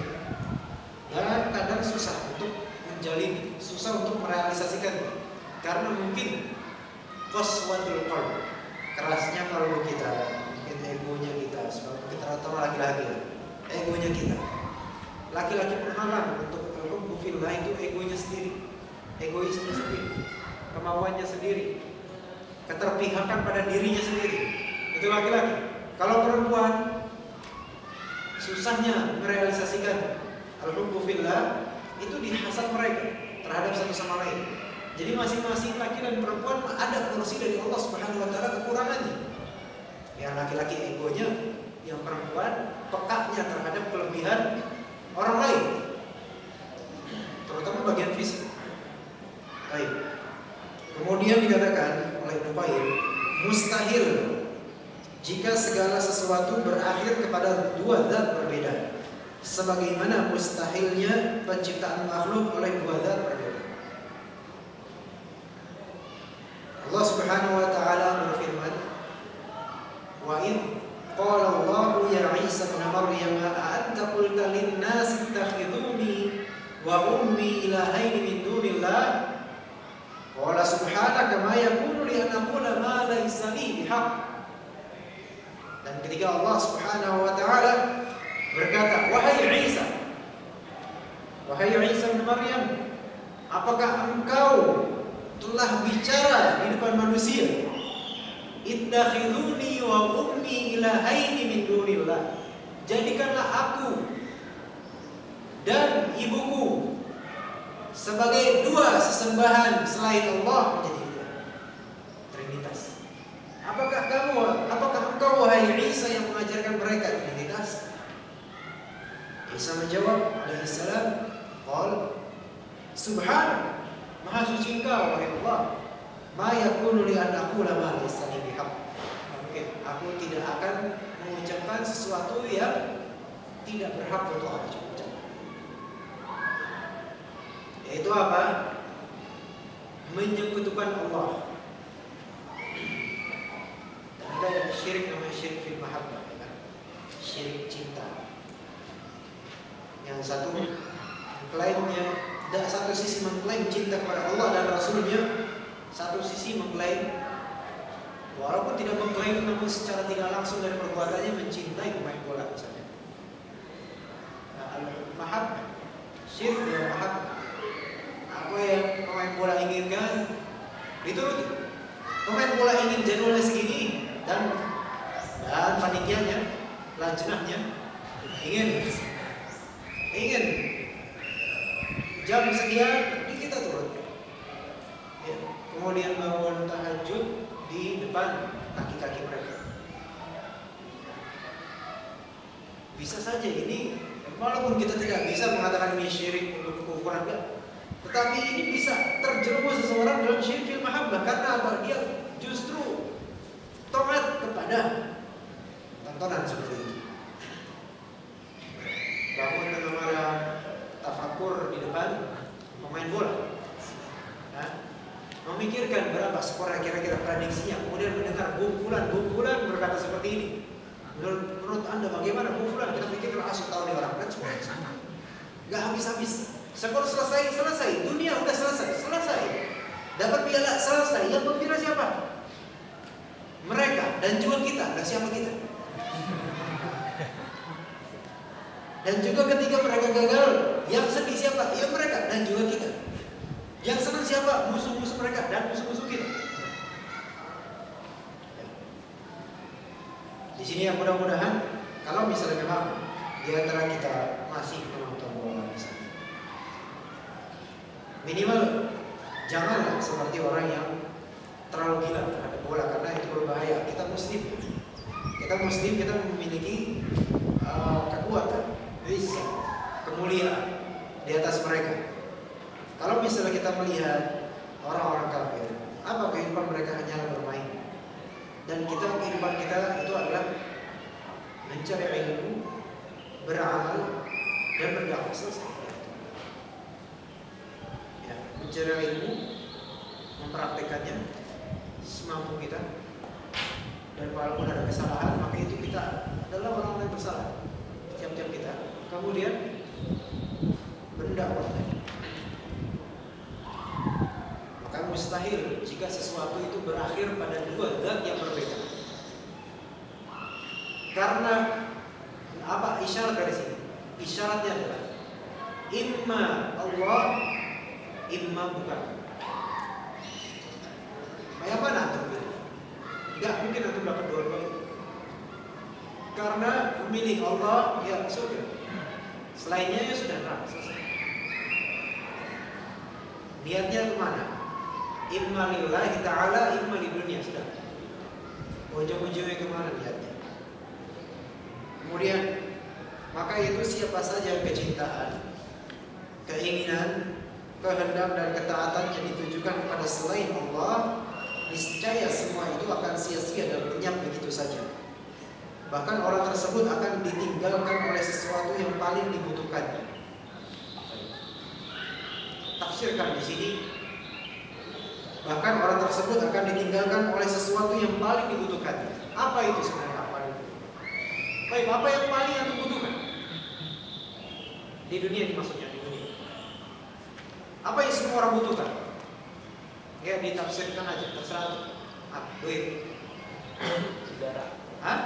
Dan kadang susah untuk menjalin, susah untuk merealisasikan. Karena mungkin qaswatul qalb, kerasnya kalau kita, mungkin egonya kita, sebab kita rata-rata laki-laki, egonya kita. Laki-laki penghalang untuk al-hubbu fillah itu egonya sendiri, egoisnya sendiri, kemauannya sendiri, keterpihakan pada dirinya sendiri. Itu laki-laki. Kalau perempuan susahnya merealisasikan al-hubbu fillah itu di hasad mereka terhadap satu sama lain. Jadi masing-masing laki dan perempuan ada porsi dari Allah Subhanahu wa taala kekurangannya. Yang laki-laki egonya, yang perempuan pekaknya terhadap kelebihan orang lain, terutama bagian fisik. Baik. Kemudian dikatakan oleh Nufail, mustahil jika segala sesuatu berakhir kepada dua zat berbeda, sebagaimana mustahilnya penciptaan makhluk oleh dua zat berbeda. Allah Subhanahu wa taala berfirman, "Wa in qala Allahu ya Isa ibn Maryam a anta qulta lin-nasi ittakhiduni wa ummi ilahaini min dunillah qala subhanaka ma yakunu li an aqula ma laysa li bihaq." Dan ketika Allah Subhanahu wa taala berkata, "Wahai Isa, wahai Isa bin Maryam, apakah engkau telah bicara di depan manusia, ittakhiduni wa ummi ilahaini min dunillah, jadikanlah aku dan ibuku sebagai dua sesembahan selain Allah," menjadi Trinitas. Apakah engkau wahai Isa yang mengajarkan mereka Trinitas? Isa menjawab alaihissalam, qal subhanak, maha suci engkau wahai Allah, ma yakunu li an aqula ma laysa li bihaq. Aku tidak akan mengucapkan sesuatu yang tidak berhak untuk aku ucapkan. Yaitu apa? Menyekutukan Allah. Dan ada syirik namanya syirik fil mahabbah, ya kan? Syirik cinta. Yang satu mengklaimnya, satu sisi mengklaim cinta kepada Allah dan Rasulnya, satu sisi mengklaim, walaupun tidak mengklaim namun secara tidak langsung dari perbuatannya mencintai pemain bola misalnya. Al-mahabbah, syirik dan mahabbah. Apa yang pemain bola inginkan dituruti. Pemain bola ingin jadwalnya segini dan panitianya, lajnahnya ingin jam sekian di kita turun. Ya. Kemudian bangun tahajud di depan kaki-kaki mereka. Bisa saja ini, walaupun kita tidak bisa mengatakan ini syirik untuk kekufuran, tetapi ini bisa terjerumus seseorang dalam syirik fil mahabbah. Karena apa? Dia justru taat kepada tontonan seperti itu. Bangun tengah malam tafakur di depan pemain bola, memikirkan berapa skor kira-kira prediksinya, kemudian mendengar Bung Fulan berkata seperti ini. Menurut Anda bagaimana Bung Fulan? Kita pikir asal tahu nih orang, kan semua sama. Gak habis-habis. Skor selesai, dunia udah selesai. Dapat piala selesai. Yang gembira siapa? Mereka dan juga kita. Gak siapa kita. Dan juga ketika mereka gagal, yang sedih siapa? Ya mereka dan juga kita. Yang senang siapa? Musuh-musuh mereka dan musuh-musuh kita. Di sini yang mudah-mudahan kalau misalnya memang di antara kita masih menonton bola misalnya, minimal janganlah seperti orang yang terlalu gila terhadap bola, karena itu berbahaya. Kita muslim, kita memiliki kekuatan, bisa kemuliaan di atas mereka. Kalau misalnya kita melihat orang-orang kafir, apa kehidupan mereka hanyalah bermain, dan kehidupan kita itu adalah mencari ilmu, beramal, dan berdakwah. Selesai. Ya, mencari ilmu, mempraktekannya semampu kita, dan walaupun ada kesalahan, maka itu kita adalah orang yang bersalah. Tiap-tiap kita, kemudian berdakwah. Maka mustahil jika sesuatu itu berakhir pada dua zat yang berbeda. Karena apa? isyarat dari sini? Isyaratnya adalah imma Allah, imma bukan. Kayak mana antum pilih? Gak mungkin antum dapat dua-duanya. Karena memilih Allah ya surga. Selainnya ya sudah neraka, selesai. Niatnya kemana? Imma lillahi ta'ala, imma li dunia, sudah. Ujung-ujungnya kemana niatnya? Kemudian maka itu siapa saja kecintaan, keinginan, kehendak dan ketaatan yang ditujukan kepada selain Allah, niscaya semua itu akan sia-sia dan lenyap begitu saja. Bahkan orang tersebut akan ditinggalkan oleh sesuatu yang paling dibutuhkannya. Tafsirkan di sini. Bahkan orang tersebut akan ditinggalkan oleh sesuatu yang paling dibutuhkannya. Apa itu sebenarnya yang paling dibutuhkan? Baik, apa yang paling yang dibutuhkan? Di dunia ini maksudnya di dunia. Apa yang semua orang butuhkan? Ya ditafsirkan aja, terserah. Duit. Udara. Hah?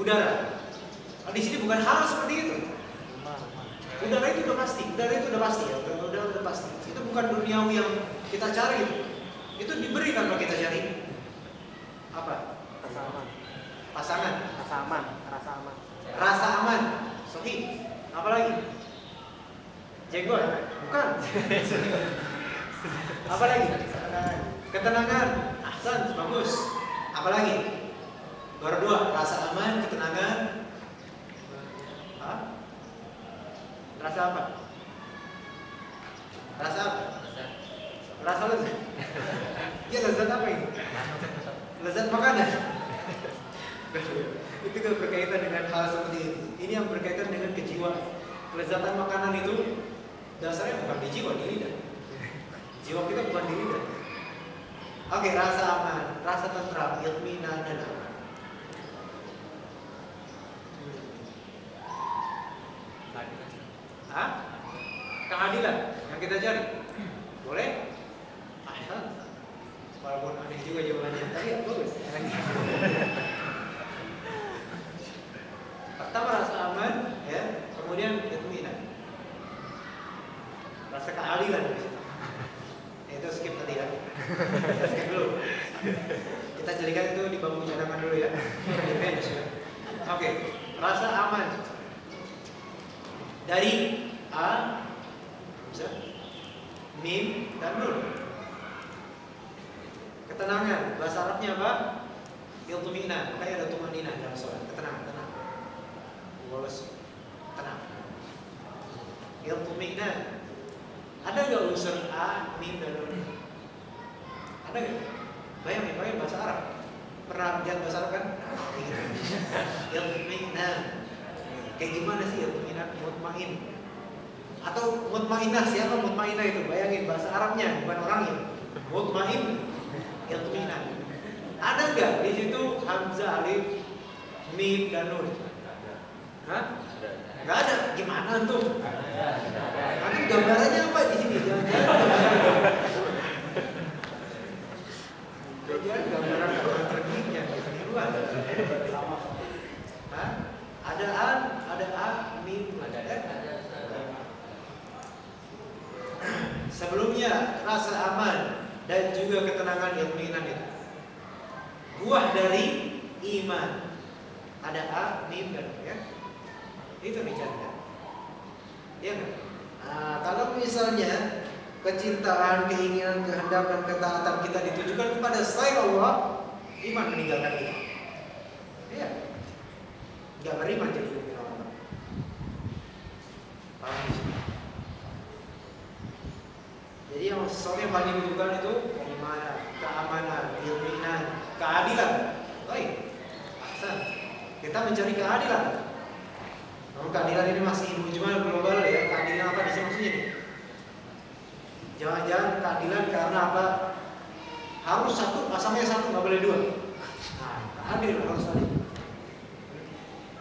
Udara. Nah, di sini bukan hal seperti itu. Udara itu udah pasti, ya, udah pasti. Itu bukan duniawi yang kita cari itu. Itu diberi kan kalau kita cari. Apa? Rasa aman. Pasangan. Rasa aman. Rasa aman. Rasa aman. Sohi. Apa lagi? Jenggot. Bukan. Apa lagi? Ketenangan. Ahsan, bagus. Apa lagi? Baru dua. Rasa aman, ketenangan. Hah? Rasa apa? Rasa apa? Rasa lezat. Ya lezat apa ini? Lezat makanan. Itu berkaitan dengan hal seperti itu. Ini yang berkaitan dengan kejiwaan. Kelezatan makanan itu dasarnya bukan di jiwa, di lidah. Jiwa kita bukan di lidah. Oke, rasa aman, rasa tentram, itminan dan aman. Hah? Keadilan yang kita cari. Boleh? Ahsan. Walaupun aneh juga jawabannya, tapi ya bagus. Pertama rasa aman, ya. Kemudian itminan. Rasa keadilan. Itu skip tadi ya. Kita skip dulu. Kita jadikan itu di bangku cadangan dulu ya. Di bench ya. Oke, rasa aman. Dari A, bisa, mim dan nun. Ketenangan, bahasa Arabnya apa? Iltuminan. Kayak ada tumanina dalam sholat. Ketenangan, tenang. Walas, tenang. Iltuminan. Ada nggak unsur A, mim dan nun? Ada nggak? Bayangin bahasa Arab. Pernah lihat bahasa Arab kan? Iltuminan. Kayak gimana sih iltuminan? Mutmain. Atau mutmainah, siapa mutmainah itu? Bayangin bahasa Arabnya, bukan orangnya. Mutmain, iltuminan. Ada nggak di situ hamzah, alif, mim dan nun? Hah? Nggak ada. Gimana tuh? Nanti gambarannya apa di sini? Jangan gambaran terkininya di luar. Hah? Ada an, ada a, mim, ada. Sebelumnya rasa aman dan juga ketenangan yang mengingat itu. Buah dari iman. Ada a, mim dan ya. Itu dicari. Ya kan? Nah, kalau misalnya kecintaan, keinginan, kehendak dan ketaatan kita ditujukan kepada selain Allah, iman meninggalkan kita. Iya. Gak beriman jadi orang. Paham? Jadi yang sesuatu yang paling dibutuhkan itu keimanan, keamanan, keimanan, keadilan. Baik. Ahsan. Kita mencari keadilan. Namun keadilan ini masih mujmal global ya. Keadilan apa di sini maksudnya nih? Jangan-jangan keadilan karena apa? Harus satu, pasangannya satu, nggak boleh dua. Nah, keadilan harus adil.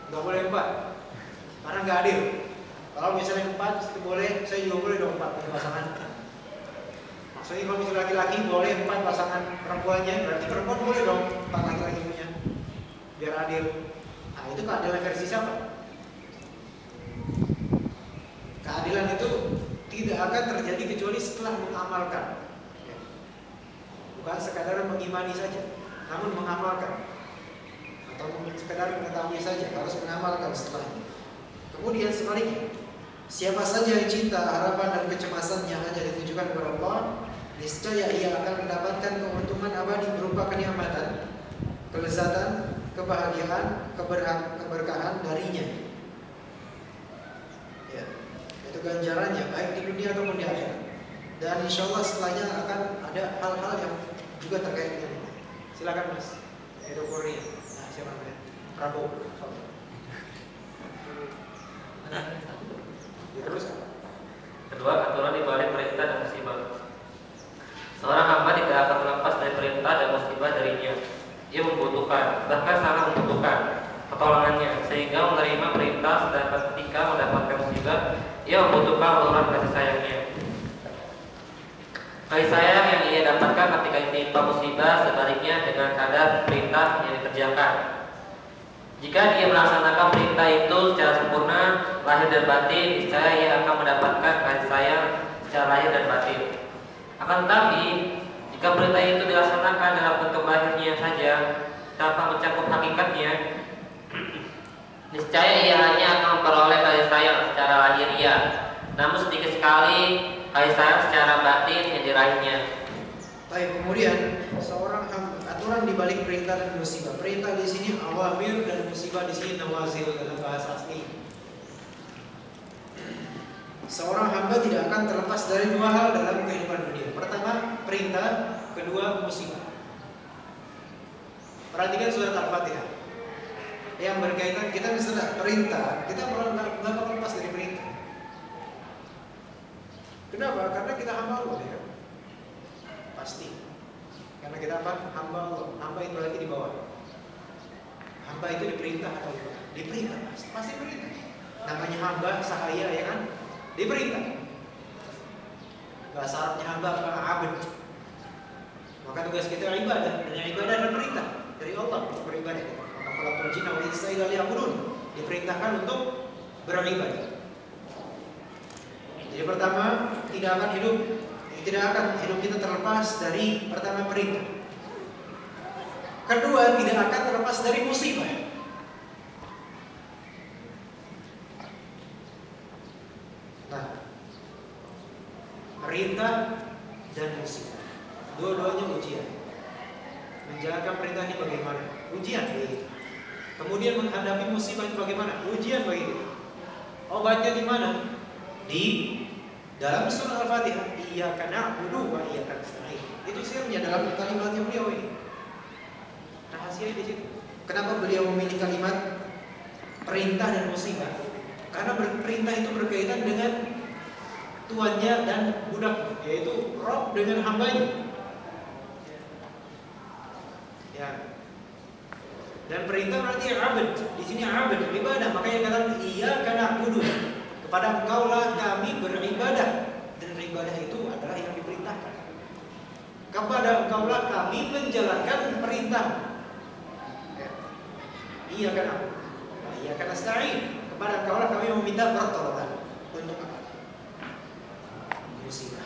Nggak boleh empat, karena nggak adil. Kalau misalnya empat, itu boleh, saya juga boleh dong empat punya pasangan. Maksudnya kalau misalnya laki-laki boleh empat pasangan perempuannya, berarti perempuan boleh dong empat laki-laki punya, biar adil. Nah itu keadilan versi siapa? kecuali setelah mengamalkan. Ya. Bukan sekadar mengimani saja, namun mengamalkan. Atau sekadar mengetahui saja, harus mengamalkan setelahnya. Kemudian sebaliknya, siapa saja yang cinta, harapan dan kecemasannya hanya ditujukan kepada Allah, niscaya ia akan mendapatkan keuntungan abadi berupa kenikmatan, kelezatan, kebahagiaan, keberkahan darinya. Ya, itu ganjarannya baik di dunia ataupun di akhirat. Dan insya Allah setelahnya akan ada hal-hal yang juga terkait dengan ini. Silakan Mas. Edo Korea. Nah, siapa namanya? Prabowo. Terus kedua, aturan di balik perintah dan musibah. Seorang hamba tidak akan terlepas dari perintah dan musibah darinya. Ia membutuhkan, bahkan sangat membutuhkan pertolongannya, sehingga menerima perintah, sedangkan ketika mendapatkan musibah, ia membutuhkan uluran kasih sayangnya. Kasih sayang yang ia dapatkan ketika ditimpa musibah sebaliknya dengan kadar perintah yang dikerjakan. Jika dia melaksanakan perintah itu secara sempurna, lahir dan batin, niscaya ia akan mendapatkan kasih sayang secara lahir dan batin. Akan tetapi, jika perintah itu dilaksanakan dalam bentuk lahirnya saja, tanpa mencakup hakikatnya, niscaya ia hanya akan memperoleh kasih sayang secara lahiriah, namun sedikit sekali kasih sayang secara batin yang diraihnya. baik, kemudian seorang aturan di balik perintah dan musibah. Perintah di sini awamir dan musibah di sini nawazil dalam bahasa asli. Seorang hamba tidak akan terlepas dari dua hal dalam kehidupan dunia. Pertama, perintah, kedua, musibah. Perhatikan surat Al-Fatihah yang berkaitan, kita misalnya perintah, kita nggak bakal lepas dari perintah. Kenapa? Karena kita hamba Allah, ya. Pasti. Karena kita apa? Hamba Allah. Hamba itu berarti di bawah. Hamba itu diperintah atau bukan? Diperintah, pasti perintah. Namanya hamba, sahaya, ya kan? Diperintah. Bahasa Arabnya hamba apa? Abd. Maka tugas kita ibadah, dan yang ibadah adalah perintah dari Allah untuk beribadah. Maka khalaqul jinna wal insa illa liya'budun. Diperintahkan untuk beribadah. Jadi pertama, tidak akan hidup kita terlepas dari pertama perintah. Kedua, tidak akan terlepas dari musibah. Nah, perintah dan musibah, dua-duanya ujian. Menjalankan perintah ini bagaimana? Ujian bagi. Kemudian menghadapi musibah itu bagaimana? Ujian bagi. Obatnya di mana? Di dalam surah Al-Fatihah, iyyaka na'budu wa iyyaka nasta'in. Itu sirnya dalam kalimatnya beliau ini. Rahasia di situ. Kenapa beliau memilih kalimat perintah dan musibah? Karena perintah itu berkaitan dengan tuannya dan budak, yaitu Rabb dengan hambanya. Ya. Dan perintah berarti abd. Di sini abd, ibadah. Makanya katakan iyyaka na'budu. Kepada engkaulah kami beribadah, dan ibadah itu adalah yang diperintahkan. Kepada engkaulah kami menjalankan perintah. Iya kan? Iya kan nasta'in. Kepada engkaulah kami meminta pertolongan. Untuk apa? Musibah.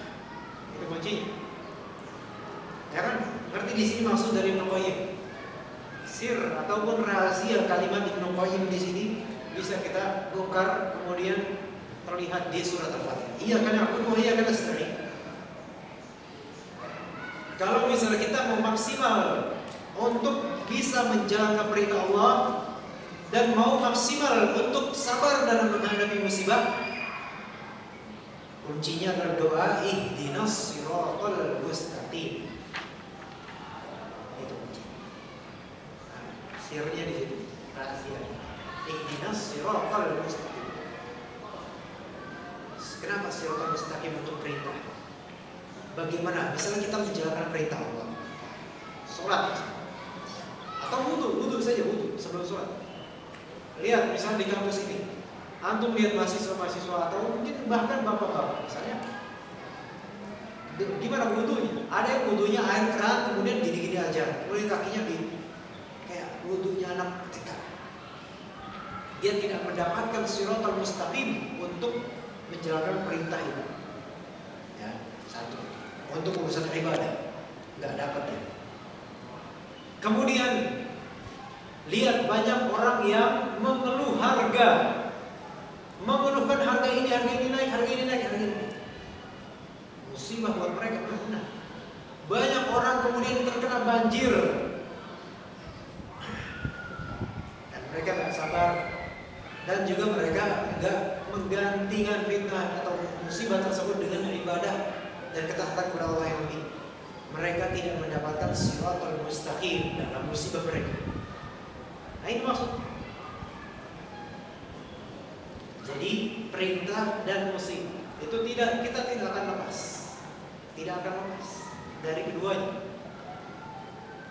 Itu kuncinya. Ya kan? Ngerti di sini maksud dari Ibnu Qayyim. Sir ataupun rahasia kalimat Ibnu Qayyim di sini bisa kita bongkar, kemudian terlihat di surat Al-Fatihah. Iya kan aku iya kan nasta'in. Kalau misalnya kita mau maksimal untuk bisa menjalankan perintah Allah dan mau maksimal untuk sabar dalam menghadapi musibah, kuncinya adalah doa ihdinas siratal mustaqim. Itu kunci. Nah, sirnya di situ, rahasianya. Ihdinas siratal mustaqim. Kenapa siratal mustaqim untuk perintah? Bagaimana? Misalnya kita menjalankan perintah Allah, sholat atau wudhu saja, wudhu sebelum sholat. Lihat misalnya di kampus ini, antum lihat mahasiswa-mahasiswa atau mungkin bahkan bapak-bapak misalnya, gimana wudhunya? Ada yang wudhunya air keran kemudian gini-gini aja, kemudian kakinya di kayak wudhunya anak TK. Dia tidak mendapatkan siratal mustaqim untuk menjalankan perintah itu. Ya. Satu. Untuk urusan ibadah nggak dapat ya. Kemudian lihat banyak orang yang mengeluh harga, mengeluhkan harga ini naik, harga ini naik, harga ini. Musibah buat mereka benar. Banyak orang kemudian terkena banjir dan mereka nggak sabar, dan juga mereka nggak menggantikan fitnah atau musibah tersebut dengan ibadah dan ketaatan kepada Allah yang lebih. Mereka tidak mendapatkan siratal mustaqim dalam musibah mereka. Nah ini maksud. Jadi perintah dan musibah itu kita tidak akan lepas, tidak akan lepas dari keduanya.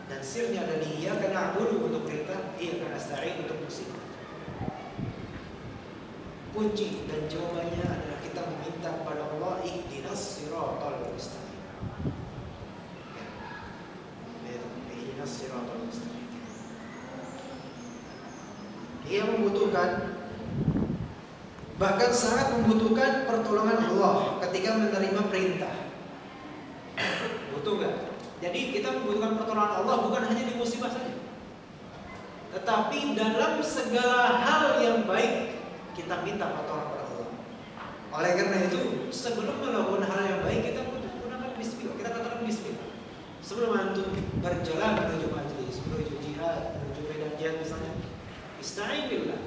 Dan sirnya ada di iyyaka na'budu untuk perintah, iyyaka nasta'in untuk musibah. Kunci dan jawabannya adalah kita meminta kepada Allah ihdinas siratal mustaqim. Ihdinas siratal mustaqim. Dia membutuhkan, bahkan sangat membutuhkan pertolongan Allah ketika menerima perintah. Butuh nggak? Jadi kita membutuhkan pertolongan Allah bukan hanya di musibah saja, tetapi dalam segala hal yang baik kita minta pertolongan kepada Allah. Oleh karena itu, sebelum melakukan hal yang baik kita gunakan bismillah. Kita katakan bismillah. Sebelum antum berjalan menuju majlis, menuju jihad, menuju medan jihad misalnya, ista'in billah.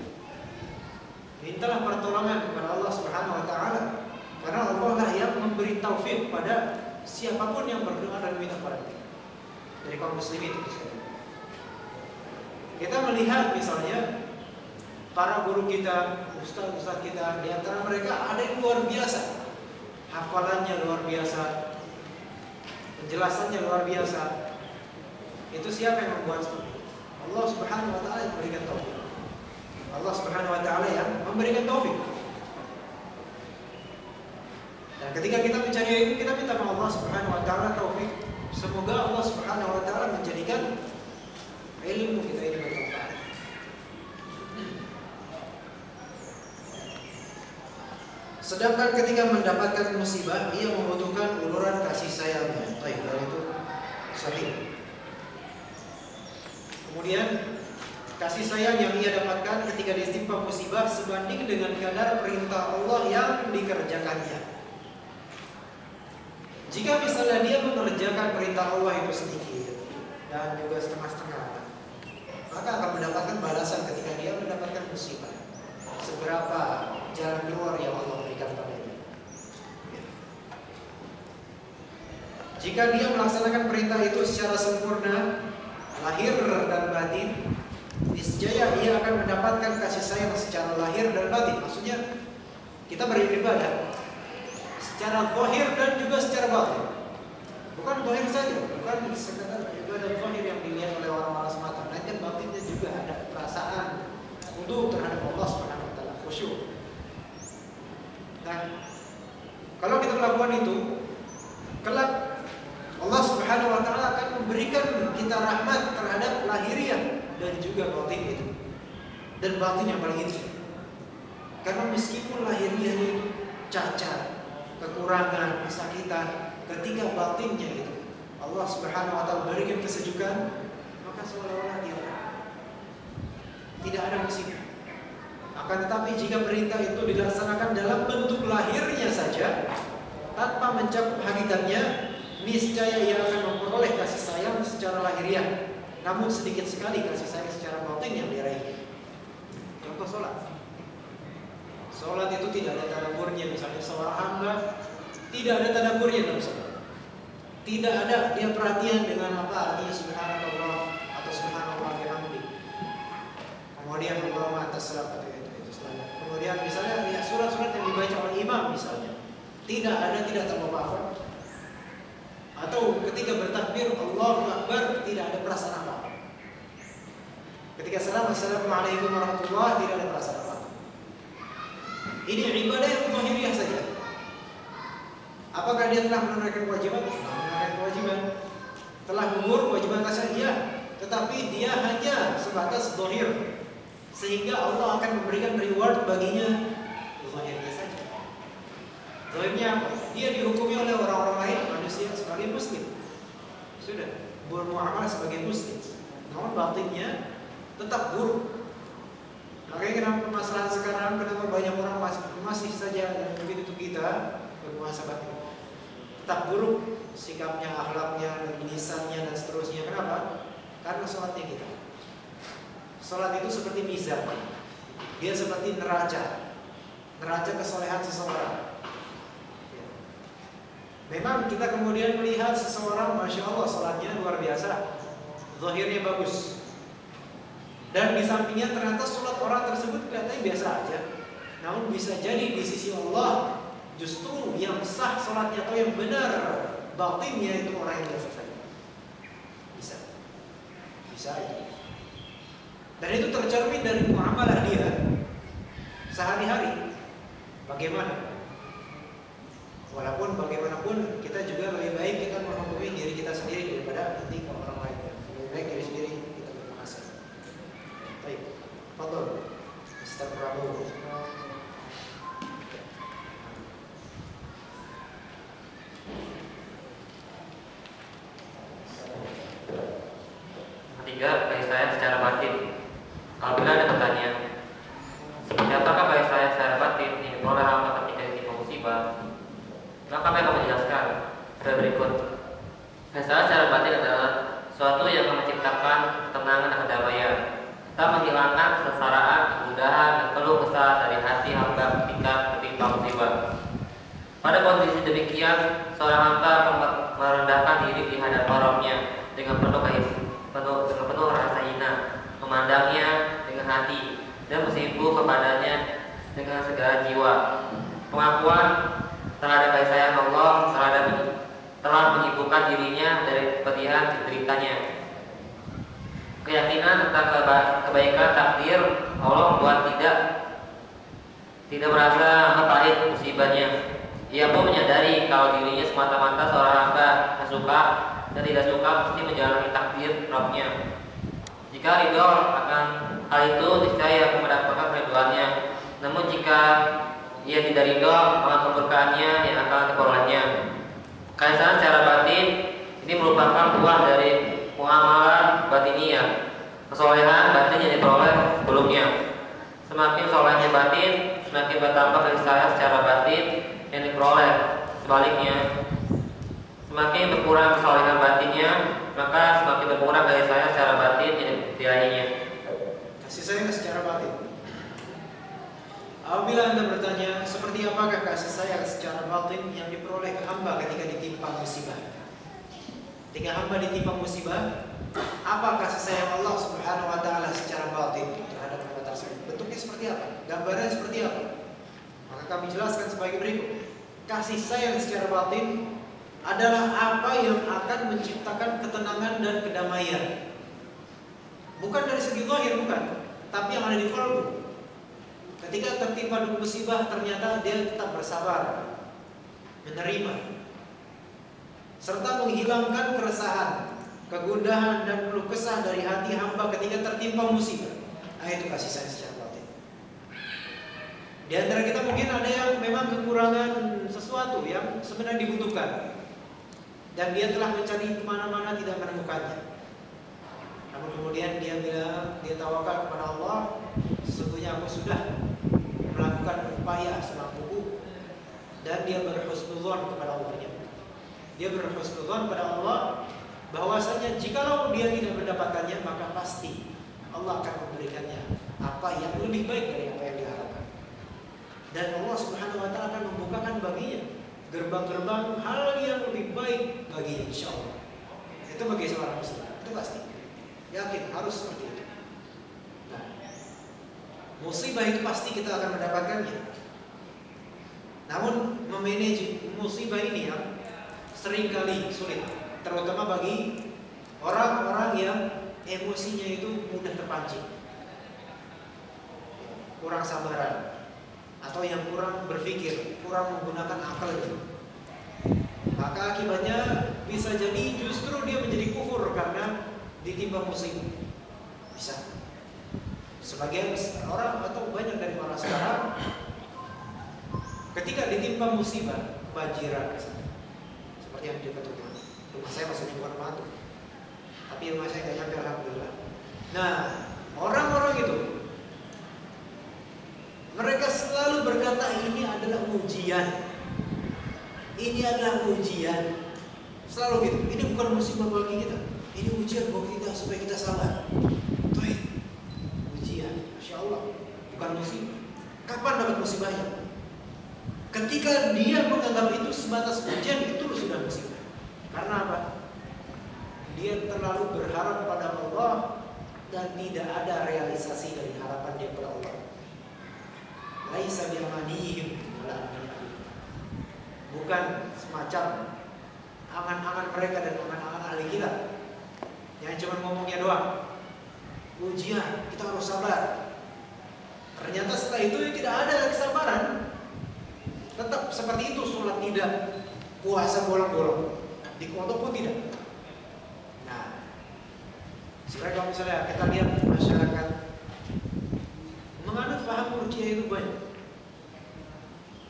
Mintalah pertolongan kepada Allah Subhanahu wa taala. Karena Allah lah yang memberi taufik pada siapapun yang berdoa dan minta kepada kita. Dari kaum muslimin itu. Kita melihat misalnya para guru kita, ustaz-ustaz kita, di antara mereka ada yang luar biasa. Hafalannya luar biasa. Penjelasannya luar biasa. Itu siapa yang membuat seperti itu? Allah Subhanahu wa taala yang memberikan taufik. Allah Subhanahu wa taala yang memberikan taufik. Dan ketika kita mencari ilmu, kita minta kepada Allah Subhanahu wa taala taufik. Semoga Allah Subhanahu wa taala menjadikan ilmu kita ini bermanfaat. Sedangkan ketika mendapatkan musibah, ia membutuhkan uluran kasih sayangnya. Baik, itu sahih. Kemudian kasih sayang yang ia dapatkan ketika ditimpa musibah sebanding dengan kadar perintah Allah yang dikerjakannya. Jika misalnya dia mengerjakan perintah Allah itu sedikit dan juga setengah-setengah, maka akan mendapatkan balasan ketika dia mendapatkan musibah. Seberapa jalan keluar yang Allah berikan padanya. Jika dia melaksanakan perintah itu secara sempurna, lahir dan batin, niscaya ia akan mendapatkan kasih sayang secara lahir dan batin. Maksudnya kita beribadah secara zahir dan juga secara batin. Bukan zahir saja, bukan sekadar ibadah zahir yang dilihat oleh orang-orang semata. Melainkan batinnya juga ada perasaan khudu terhadap Allah Subhanahu wa taala, khusyuk. Nah, kalau kita melakukan itu, kelak Allah Subhanahu wa taala akan memberikan kita rahmat terhadap lahiriah dan juga batin itu. Dan batin yang paling itu. Karena meskipun lahiriahnya itu cacat, kekurangan, kesakitan, ketika batinnya itu Allah Subhanahu wa taala berikan kesejukan, maka seolah-olah dia tidak ada musibah. Akan tetapi jika perintah itu dilaksanakan dalam bentuk lahirnya saja tanpa mencakup hakikatnya, niscaya ia akan memperoleh kasih sayang secara lahiriah, namun sedikit sekali kasih sayang secara batin yang diraih. Contoh sholat. Sholat itu tidak ada tadabburnya. Misalnya seorang hamba tidak ada tadabburnya dalam sholat. Tidak ada dia perhatian dengan apa artinya subhanallah atau subhanallah bihamdi. Kemudian Allahumma antas salam itu. Kemudian misalnya ya, surat-surat yang dibaca oleh imam misalnya tidak terbawa. Atau ketika bertakbir Allahu Akbar tidak ada perasaan apa. Ketika salam assalamualaikum warahmatullahi tidak ada perasaan apa. Ini ibadah yang zahiriyah saja. Apakah dia telah menunaikan kewajiban? Menunaikan kewajiban. Telah gugur kewajiban kasih? Iya. Tetapi dia hanya sebatas zahir, sehingga Allah akan memberikan reward baginya zahirnya saja. Zahirnya dia dihukumi oleh orang-orang lain berwasiat sebagai muslim, sudah bermuamalah sebagai muslim, namun batinnya tetap buruk. Makanya kenapa permasalahan sekarang, kenapa banyak orang masih saja yang begitu kita berpuasa batin tetap buruk sikapnya, akhlaknya, lisannya dan seterusnya. Kenapa? Karena sholatnya kita. Sholat itu seperti mizan, dia seperti neraca kesolehan seseorang. Memang kita kemudian melihat seseorang, masya Allah, sholatnya luar biasa, zahirnya bagus, dan di sampingnya ternyata sholat orang tersebut kelihatannya biasa aja. Namun bisa jadi di sisi Allah justru yang sah sholatnya atau yang benar batinnya itu orang yang biasa saja. Bisa aja. Dan itu tercermin dari muamalah dia sehari-hari. Bagaimana? Walaupun bagaimanapun kita juga lebih baik kita menghukumi diri kita sendiri daripada nanti ke orang lain. Lebih baik diri sendiri kita bermuhasabah. Baik, fadhol, Mr. Prabowo. Ketiga, bagi saya secara batin. Apabila ada pertanyaan, seperti apakah bagi saya secara batin yang diperoleh hamba ketika ditimpa musibah? Maka kami akan menjelaskan sebagai berikut. Bagi saya secara batin adalah suatu yang menciptakan ketenangan dan kedamaian, tak menghilangkan kesengsaraan, kemudahan, dan keluh kesah dari hati hamba ketika tertimpa musibah. Pada kondisi demikian, seorang hamba merendahkan diri di hadapan Rabbnya dengan penuh rasa hina, memandangnya dengan hati dan bersimpuh kepadanya dengan segala jiwa. Pengakuan terhadap kasih sayang Allah telah menyibukkan dirinya dari kepedihan deritanya. Keyakinan tentang kebaikan takdir Allah membuat tidak merasa pahit musibahnya. Ia pun menyadari kalau dirinya semata-mata seorang hamba yang suka dan tidak suka mesti menjalani takdir Rabbnya. Jika ridho akan hal itu, niscaya akan mendapatkan keriduannya. Namun jika ia tidak ridho, maka kemurkaannya yang akan diperolehnya. Kasih secara batin ini merupakan buah dari muamalah batiniyah, kesolehan batin yang diperoleh sebelumnya. Semakin solehnya batin, semakin bertambah kasih sayang secara batin yang diperoleh. Sebaliknya, semakin berkurang kesolehan batinnya, maka semakin berkurang kasih sayang secara batin yang diraihnya. Kasih sayang secara batin. Apabila Anda bertanya, seperti apakah kasih sayang secara batin yang diperoleh hamba ketika ditimpa musibah? Ketika hamba ditimpa musibah, apa kasih sayang Allah Subhanahu wa taala secara batin terhadap hamba tersebut? Bentuknya seperti apa? Gambarnya seperti apa? Maka kami jelaskan sebagai berikut. Kasih sayang secara batin adalah apa yang akan menciptakan ketenangan dan kedamaian. Bukan dari segi zahir, bukan, tapi yang ada di qalbu. Ketika tertimpa musibah, ternyata dia tetap bersabar, menerima, serta menghilangkan keresahan, kegundahan dan keluh kesah dari hati hamba ketika tertimpa musibah. Nah, itu kasih sayang secara batin. Di antara kita mungkin ada yang memang kekurangan sesuatu yang sebenarnya dibutuhkan, dan dia telah mencari kemana-mana tidak menemukannya. Namun kemudian dia bilang, dia tawakal kepada Allah, sesungguhnya aku sudah melakukan upaya semampuku, dan dia berhusnuzon kepada Allah. Dia berhusnuzon kepada Allah bahwasanya jikalau dia tidak mendapatkannya, maka pasti Allah akan memberikannya apa yang lebih baik dari apa yang diharapkan. Dan Allah Subhanahu wa taala akan membukakan baginya gerbang-gerbang hal yang lebih baik baginya, insyaallah. Itu bagi seorang muslim, itu pasti. Yakin harus seperti itu. Nah, musibah itu pasti kita akan mendapatkannya. Namun memanage musibah ini yang seringkali sulit, terutama bagi orang-orang yang emosinya itu mudah terpancing, kurang sabaran, atau yang kurang berpikir, kurang menggunakan akalnya. Maka akibatnya bisa jadi justru dia menjadi kufur karena ditimpa musibah. Bisa. Sebagian orang atau banyak dari orang sekarang ketika ditimpa musibah, banjiran, seperti yang dekat rumah saya maksudnya bukan rumah tuh, tapi rumah saya nggak nyampe alhamdulillah. Nah, orang-orang itu mereka selalu berkata ini adalah ujian, ini adalah ujian, selalu gitu. Ini bukan musibah bagi kita, ini ujian bagi kita supaya kita sabar. Baik, ujian, Masya Allah, bukan musibah. Kapan dapat musibahnya? Ketika dia menganggap itu sebatas ujian, itu sudah musibah. Karena apa? Dia terlalu berharap pada Allah dan tidak ada realisasi dari harapan dia pada Allah. Laisa bi'amanihim wala amanihim. Bukan semacam angan-angan mereka dan angan-angan ahli kita yang cuma ngomongnya doang. Ujian, kita harus sabar. Ternyata setelah itu tidak ada kesabaran. Tetap seperti itu, sholat tidak, puasa bolong-bolong, di kodok pun tidak. Nah, sebenarnya kalau misalnya kita lihat masyarakat menganut paham Murji'ah itu banyak.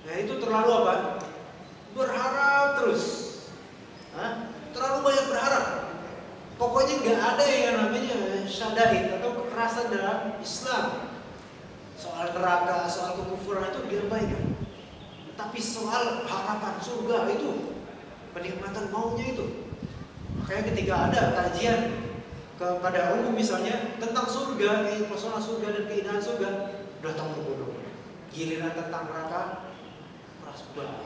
Nah itu terlalu apa? Berharap terus. Terlalu banyak berharap. Pokoknya nggak ada yang namanya syadaid atau kekerasan dalam Islam. Soal neraka, soal kekufuran itu diabaikan. Tapi soal harapan surga itu, penikmatan maunya itu. Makanya ketika ada kajian kepada umum misalnya tentang surga, pesona surga dan keindahan surga, datang berbondong. Giliran tentang neraka, keras banget.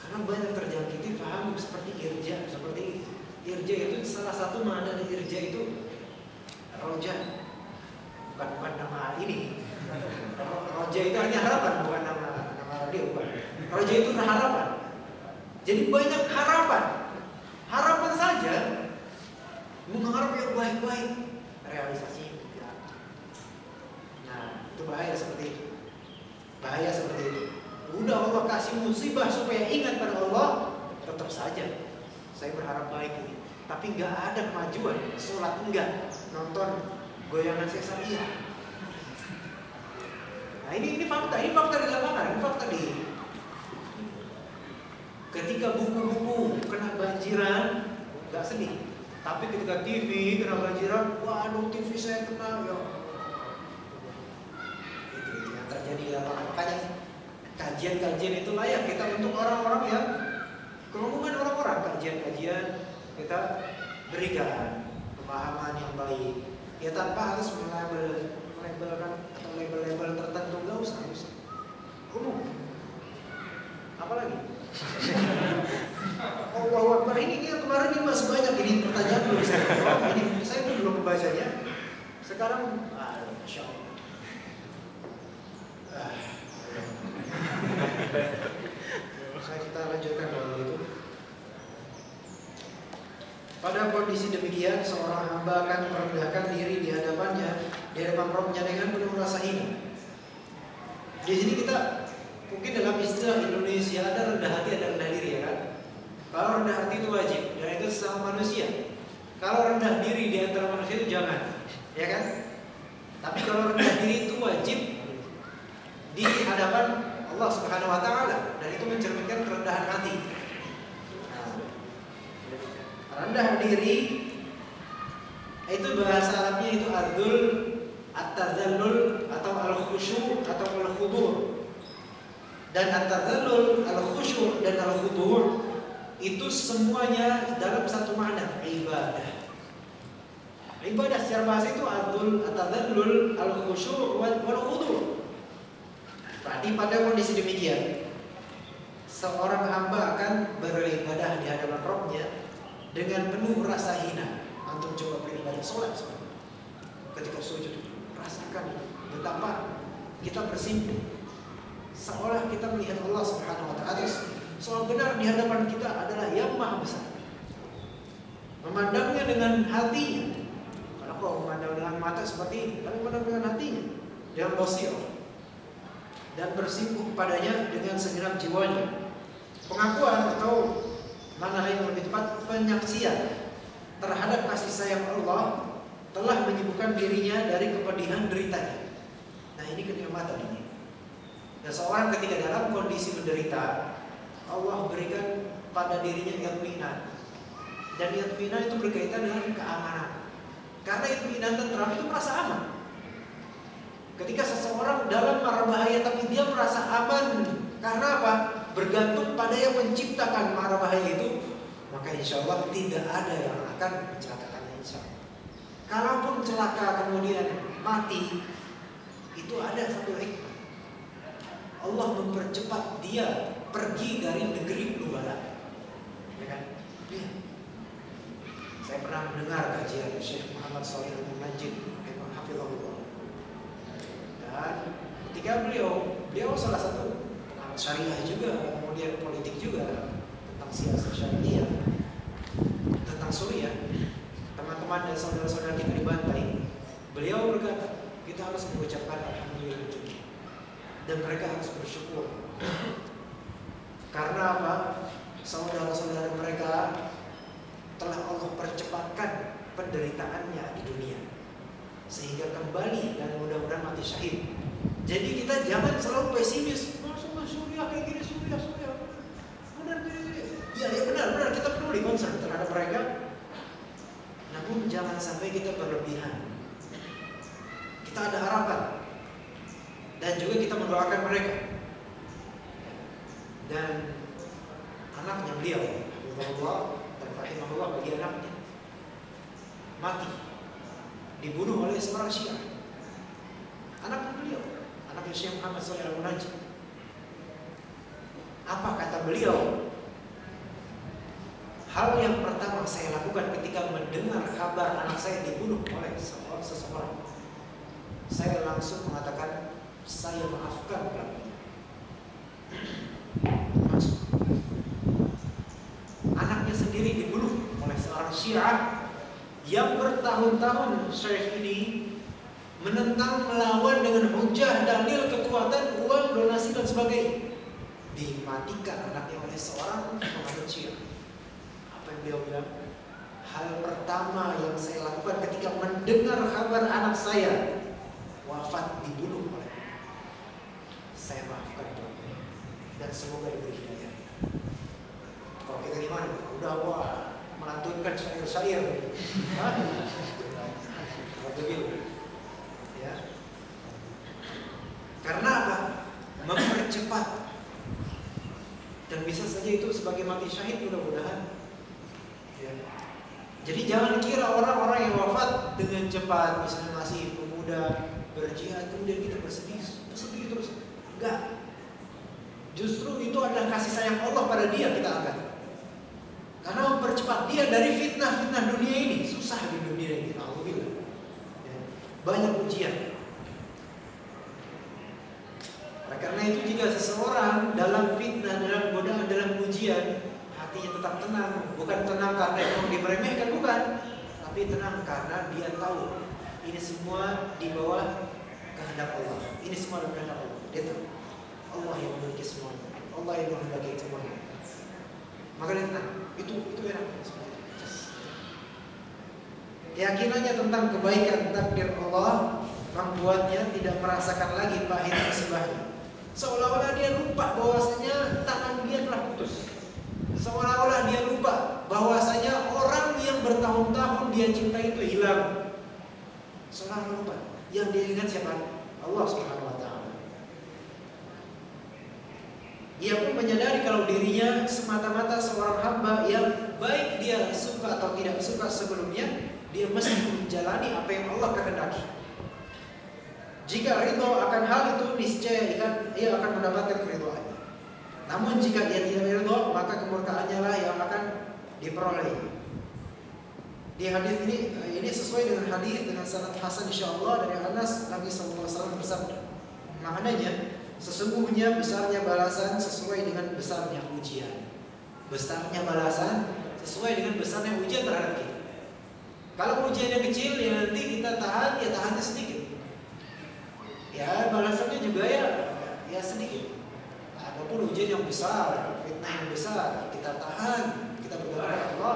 Karena banyak terjangkiti paham seperti irja, seperti irja itu salah satu makna dari irja itu roja, bukan nama ini. Roja itu artinya harapan, bukan nama dia, bukan. Roja itu harapan. Jadi banyak harapan. Harapan saja, mengharap yang baik-baik, realisasinya tidak. Nah, itu bahaya seperti itu. Bahaya seperti itu. Udah Allah kasih musibah supaya ingat pada Allah, tetap saja saya berharap baik ini. Tapi nggak ada kemajuan, sholat enggak, nonton goyangan sesar iya. Nah ini fakta di lapangan, ini fakta di. Ketika buku-buku kena banjiran, nggak sedih. Tapi ketika TV kena banjiran, waduh TV saya kena ya. Itu yang terjadi di lapangan. Makanya kajian-kajian itu layak kita untuk orang-orang yang kerumunan orang-orang. Kajian-kajian kita berikan pemahaman yang baik. Ya tanpa harus melabelkan atau label-label tertentu, nggak usah. Umum. Apalagi? Allahu Akbar ini kemarin ini masih banyak ini pertanyaan belum saya jawab. Ini saya pun belum membacanya. Sekarang, Masya Allah. Kita lanjutkan dulu itu. Pada kondisi demikian, seorang hamba akan merendahkan diri di hadapannya, di hadapan Rabb-Nya dengan penuh rasa hina. Di sini kita mungkin dalam istilah Indonesia ada rendah hati, ada rendah diri, ya kan? Kalau rendah hati itu wajib, dan itu sesama manusia. Kalau rendah diri di antara manusia itu jangan, ya kan? Tapi kalau rendah diri itu wajib di hadapan Allah Subhanahu Wa Taala, dan itu mencerminkan kerendahan hati. Rendah diri itu bahasa Arabnya itu adzul, at-tazallul atau al-khusyu' atau al-khudu'. Dan at-tazallul, al-khusyu' dan al-khudu' itu semuanya dalam satu makna, ibadah. Ibadah secara bahasa itu adzul, at-tazallul, al-khusyu' wal khudu'. Berarti pada kondisi demikian, seorang hamba akan beribadah di hadapan Rabb-Nya dengan penuh rasa hina. Antum coba beribadah sholat ketika sujud, rasakan betapa kita bersimpuh seolah kita melihat Allah Subhanahu Wa Taala. Soal benar di hadapan kita adalah yang maha besar. Memandangnya dengan hatinya. Kalau kau memandang dengan mata seperti ini, tapi memandang dengan hatinya, dengan basirah, dan bersimpuh padanya dengan segenap jiwanya. Pengakuan atau mana yang lebih tepat, penyaksian terhadap kasih sayang Allah telah menyibukkan dirinya dari kepedihan deritanya. Nah ini kenikmatan ini. Dan seorang ketika dalam kondisi menderita, Allah berikan pada dirinya yatminan. Dan yatminan itu berkaitan dengan keamanan. Karena yatminan tentram itu merasa aman. Ketika seseorang dalam mara bahaya tapi dia merasa aman, karena apa? Bergantung pada yang menciptakan mara bahaya itu, maka insya Allah tidak ada yang akan mencelakakannya, insya Allah. Kalaupun celaka kemudian mati, itu ada satu hikmah. Allah mempercepat dia pergi dari negeri Nubala. Ya kan? Ya. Saya pernah mendengar kajian Syekh Muhammad Shalih Al-Munajjid, hafizahullah. Dan ketika beliau salah satu pengamat syariah juga, kemudian politik juga, tentang siasat syariah, tentang Suriah, teman-teman dan saudara-saudara kita dibantai, beliau berkata, kita harus mengucapkan alhamdulillah dan mereka harus bersyukur. Karena apa? Saudara-saudara mereka telah Allah percepatkan penderitaannya di dunia, sehingga kembali dan mudah-mudahan mati syahid. Jadi kita jangan selalu pesimis. Masuk Suriah kayak gini, Suriah. Benar kita peduli concern terhadap mereka. Namun jangan sampai kita berlebihan. Kita ada harapan dan juga kita mendoakan mereka. Dan anaknya beliau, Allah dan rahimahullah, bagi anaknya mati, dibunuh oleh seorang Syiah. Anak beliau, anaknya Syekh Muhammad Shalih Al-Munajjid. Apa kata beliau? Hal yang pertama saya lakukan ketika mendengar kabar anak saya dibunuh oleh seseorang, saya langsung mengatakan, saya maafkan pelakunya. Anaknya sendiri dibunuh oleh seorang Syiah yang bertahun-tahun Syekh ini menentang, melawan dengan hujah, dalil, kekuatan, uang, donasi dan sebagainya. Dimatikan anaknya oleh seorang penganut Syiah. Apa yang beliau bilang? Hal pertama yang saya lakukan ketika mendengar kabar anak saya wafat, dibunuh oleh, saya maafkan pelakunya dan semoga diberi hidayah. Kalau kita gimana? Udah melantunkan syair-syair, ya. Karena apa? Mempercepat. Dan bisa saja itu sebagai mati syahid, mudah-mudahan. Ya. Jadi jangan kira orang-orang yang wafat dengan cepat, misalnya masih pemuda berjihad, kemudian kita bersedih terus. Enggak. Justru itu adalah kasih sayang Allah pada dia, kita anggap. Karena mempercepat dia dari fitnah-fitnah dunia ini. Susah di dunia ini, alhamdulillah. Ya. Banyak ujian. Oleh karena itu jika seseorang dalam fitnah, dalam godaan, dalam ujian, hatinya tetap tenang. Bukan tenang karena yang diremehkan, bukan. Tapi tenang karena dia tahu ini semua di bawah kehendak Allah. Ini semua adalah kehendak Allah. Dia tahu Allah yang memiliki semuanya. Allah yang menghendaki semuanya. Maka dia tenang. Itu enak. Keyakinannya tentang kebaikan takdir Allah membuatnya tidak merasakan lagi pahit musibahnya. Seolah-olah dia lupa bahwasanya tangan dia telah putus. Seolah-olah dia lupa bahwasanya orang yang bertahun-tahun dia cinta itu hilang. Seolah lupa. Yang dia ingat siapa? Allah Subhanahu wa taala. Dia pun menyadari kalau dirinya semata-mata seorang hamba yang baik dia suka atau tidak suka sebelumnya, dia mesti menjalani apa yang Allah kehendaki. Jika ridho akan hal itu, niscaya ia akan mendapatkan keridhoannya. Namun jika dia tidak ridho, maka kemurkaannya lah yang akan diperoleh. Di hadis ini sesuai dengan hadis dengan sanad hasan insyaallah dari Anas, Nabi SAW bersabda, maknanya sesungguhnya besarnya balasan sesuai dengan besarnya ujian. Besarnya balasan sesuai dengan besarnya ujian terhadap kita. Kalau ujiannya kecil, ya nanti kita tahan, ya tahannya sedikit. Ya balasannya juga ya sedikit. Adapun ujian yang besar, fitnah yang besar, kita tahan, kita berdoa kepada Allah,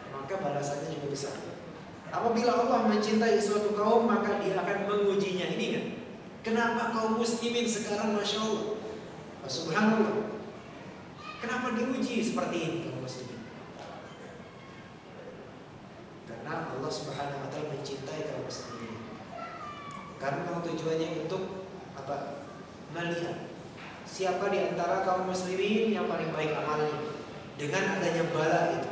maka balasannya juga besar. Apabila Allah mencintai suatu kaum, maka dia akan mengujinya. Ini kan kenapa kaum muslimin sekarang Masya Allah Subhanallah. Kenapa diuji seperti ini kaum muslimin? Karena Allah Subhanahu wa taala mencintai kaum muslimin. Karena tujuannya untuk apa? Melihat siapa di antara kaum muslimin yang paling baik amalnya dengan adanya bala itu.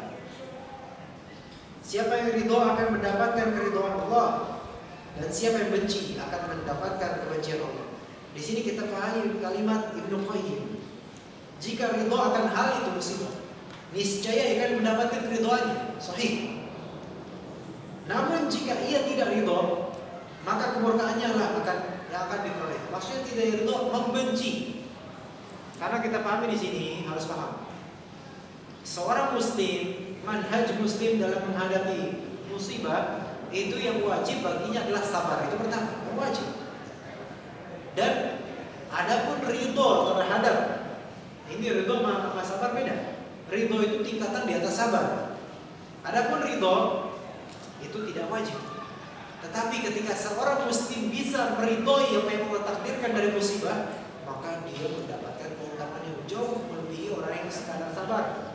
Siapa yang ridho akan mendapatkan keridhaan Allah, dan siapa yang benci akan mendapatkan kebencian Allah. Di sini kita pahami kalimat Ibnu Qayyim. Jika ridho akan hal itu musibah, niscaya akan mendapatkan keridhaannya. Sahih. Namun jika ia tidak ridho, maka kemurkaannya lah yang akan diperoleh. Maksudnya tidak ridho, membenci. Karena kita pahami di sini harus paham. Seorang muslim, manhaj muslim dalam menghadapi musibah itu yang wajib baginya adalah sabar. Itu pertama, yang wajib. Dan adapun ridho terhadap ini ridho sama sabar beda. Ridho itu tingkatan di atas sabar. Adapun ridho itu tidak wajib. Tetapi ketika seorang muslim bisa meridhoi apa yang Allah takdirkan dari musibah, maka dia mendapatkan keutamaan yang jauh melebihi orang yang sekadar sabar.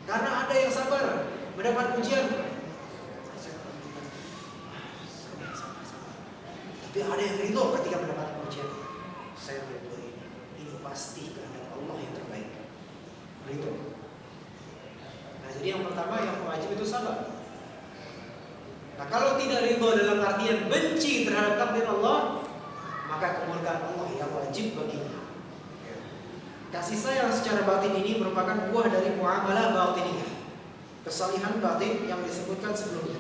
Karena ada yang sabar mendapat ujian, tapi ada yang ridho ketika mendapat ujian. Saya ridho ini pasti kehendak Allah yang terbaik. Ridho. Nah, jadi yang pertama yang wajib itu sabar. Nah, kalau tidak ridho dalam artian benci terhadap takdir Allah, maka kemurkaan Allah yang wajib baginya. Kasih sayang secara batin ini merupakan buah dari muamalah batiniyah, kesalihan batin yang disebutkan sebelumnya.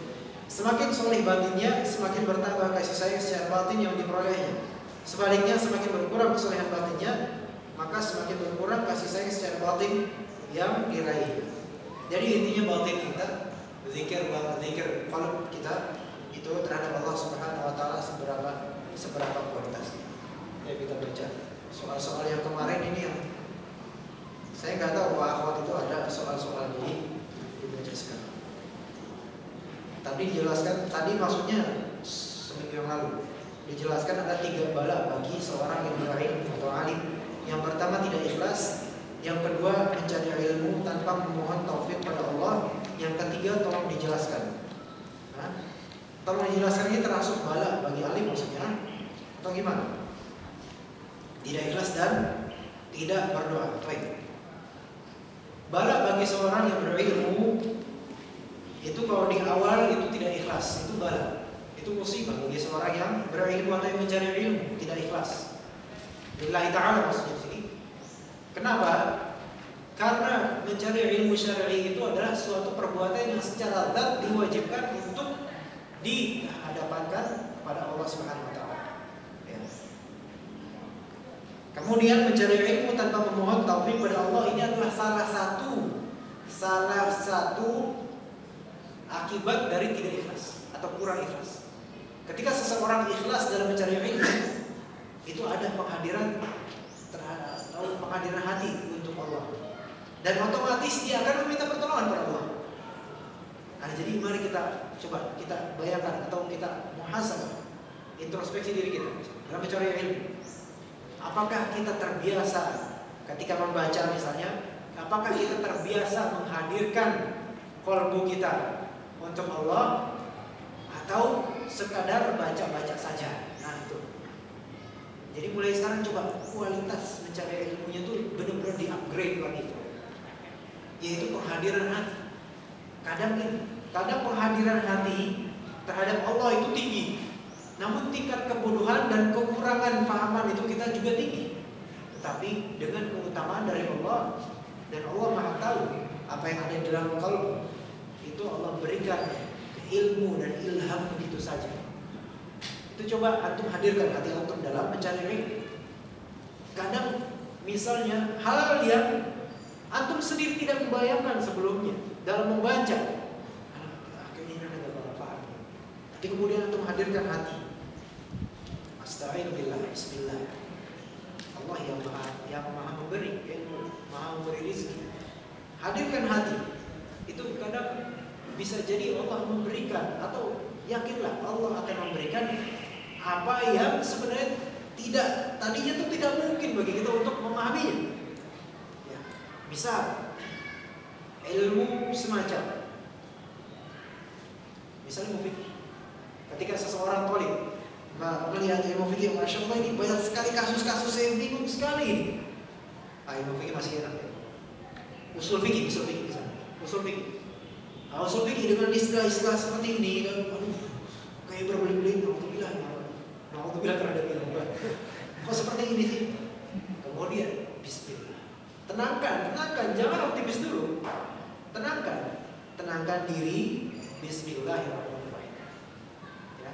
Semakin soleh batinnya, semakin bertambah kasih sayang secara batin yang diperolehnya. Sebaliknya, semakin berkurang kesalehan batinnya, maka semakin berkurang kasih sayang secara batin yang diraihnya. Jadi intinya batin kita, zikir qalb kita itu terhadap Allah Subhanahu wa taala seberapa kualitasnya. Ya, kita baca soal-soal yang kemarin ini yang saya nggak tahu Pak Akhwat itu ada soal-soal ini dibaca sekarang. Tadi dijelaskan, tadi maksudnya seminggu yang lalu dijelaskan ada 3 bala bagi seorang yang berilmu atau alim. Yang pertama tidak ikhlas, yang kedua mencari ilmu tanpa memohon taufik pada Allah, yang ketiga tolong dijelaskan. Nah, tolong dijelaskan ini termasuk bala bagi alim maksudnya atau gimana? Tidak ikhlas dan tidak berdoa. Baik. Bala bagi seorang yang berilmu itu kalau di awal itu tidak ikhlas, itu bala. Itu musibah bagi seorang yang berilmu atau yang mencari ilmu tidak ikhlas. Lillahi ta'ala maksudnya di sini. Kenapa? Karena mencari ilmu syar'i itu adalah suatu perbuatan yang secara zat diwajibkan untuk dihadapkan kepada Allah Subhanahu wa taala. Ya. Kemudian mencari ilmu tanpa memohon taufik pada Allah ini adalah salah satu akibat dari tidak ikhlas atau kurang ikhlas. Ketika seseorang ikhlas dalam mencari ilmu, itu ada penghadiran hati untuk Allah, dan otomatis dia akan meminta pertolongan kepada Allah. Nah, jadi mari kita coba kita bayangkan atau kita muhasabah, introspeksi diri kita dalam mencari ilmu. Apakah kita terbiasa ketika membaca misalnya, apakah kita terbiasa menghadirkan qalbu kita untuk Allah atau sekadar baca-baca saja? Nah, itu. Jadi mulai sekarang coba kualitas mencari ilmunya itu benar-benar di-upgrade lagi, yaitu penghadiran hati. Kadang penghadiran hati terhadap Allah itu tinggi, namun tingkat kebodohan dan kekurangan pahaman itu kita juga tinggi. Tetapi dengan keutamaan dari Allah, dan Allah Maha tahu apa yang ada di dalam qalb, itu Allah berikan ilmu dan ilham begitu saja. Itu coba antum hadirkan hati antum dalam mencari ilmu. Kadang misalnya hal yang antum sendiri tidak membayangkan sebelumnya dalam membaca, akhirnya ada apa-apa. Tapi kemudian antum hadirkan hati. Astagfirullah, bismillah. Allah yang maha memberi ilmu, maha memberi rezeki. Hadirkan hati. Itu kadang bisa jadi Allah memberikan, atau yakinlah Allah akan memberikan apa yang sebenarnya tadinya itu tidak mungkin bagi kita untuk memahaminya. Bisa ilmu semacam, misalnya ilmu fikih. Ketika seseorang tolik melihat ilmu fikih, masya Allah ini banyak sekali kasus-kasus yang bingung sekali. Ilmu fikih masih enak ya. Usul fikih misalnya. Usul fikih dengan istilah-istilah seperti ini, kan, aduh, kayak berbelit-belit. Nauzubillah terhadap ilmu. Kok seperti ini sih? Kemudian bismillah. Tenangkan, jangan optimis dulu. Tenangkan diri. Bismillahirrahmanirrahim. Ya.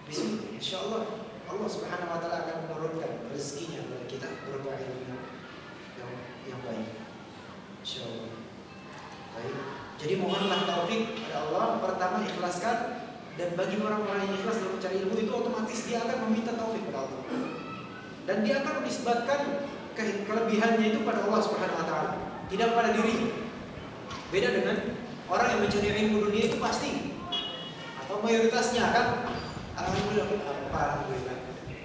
Bismillah. Insyaallah Allah Subhanahu wa taala akan menurunkan rezekinya kepada kita berupa ilmu yang baik. Insyaallah. Baik. Jadi mohonlah taufik pada Allah. Pertama ikhlaskan, dan bagi orang-orang yang ikhlas dalam mencari ilmu itu otomatis dia akan meminta taufik pada Allah. Dan dia akan menisbatkan kelebihannya itu pada Allah Subhanahu wa taala, tidak pada diri. Beda dengan orang yang mencari ilmu dunia itu pasti atau mayoritasnya akan alhamdulillah.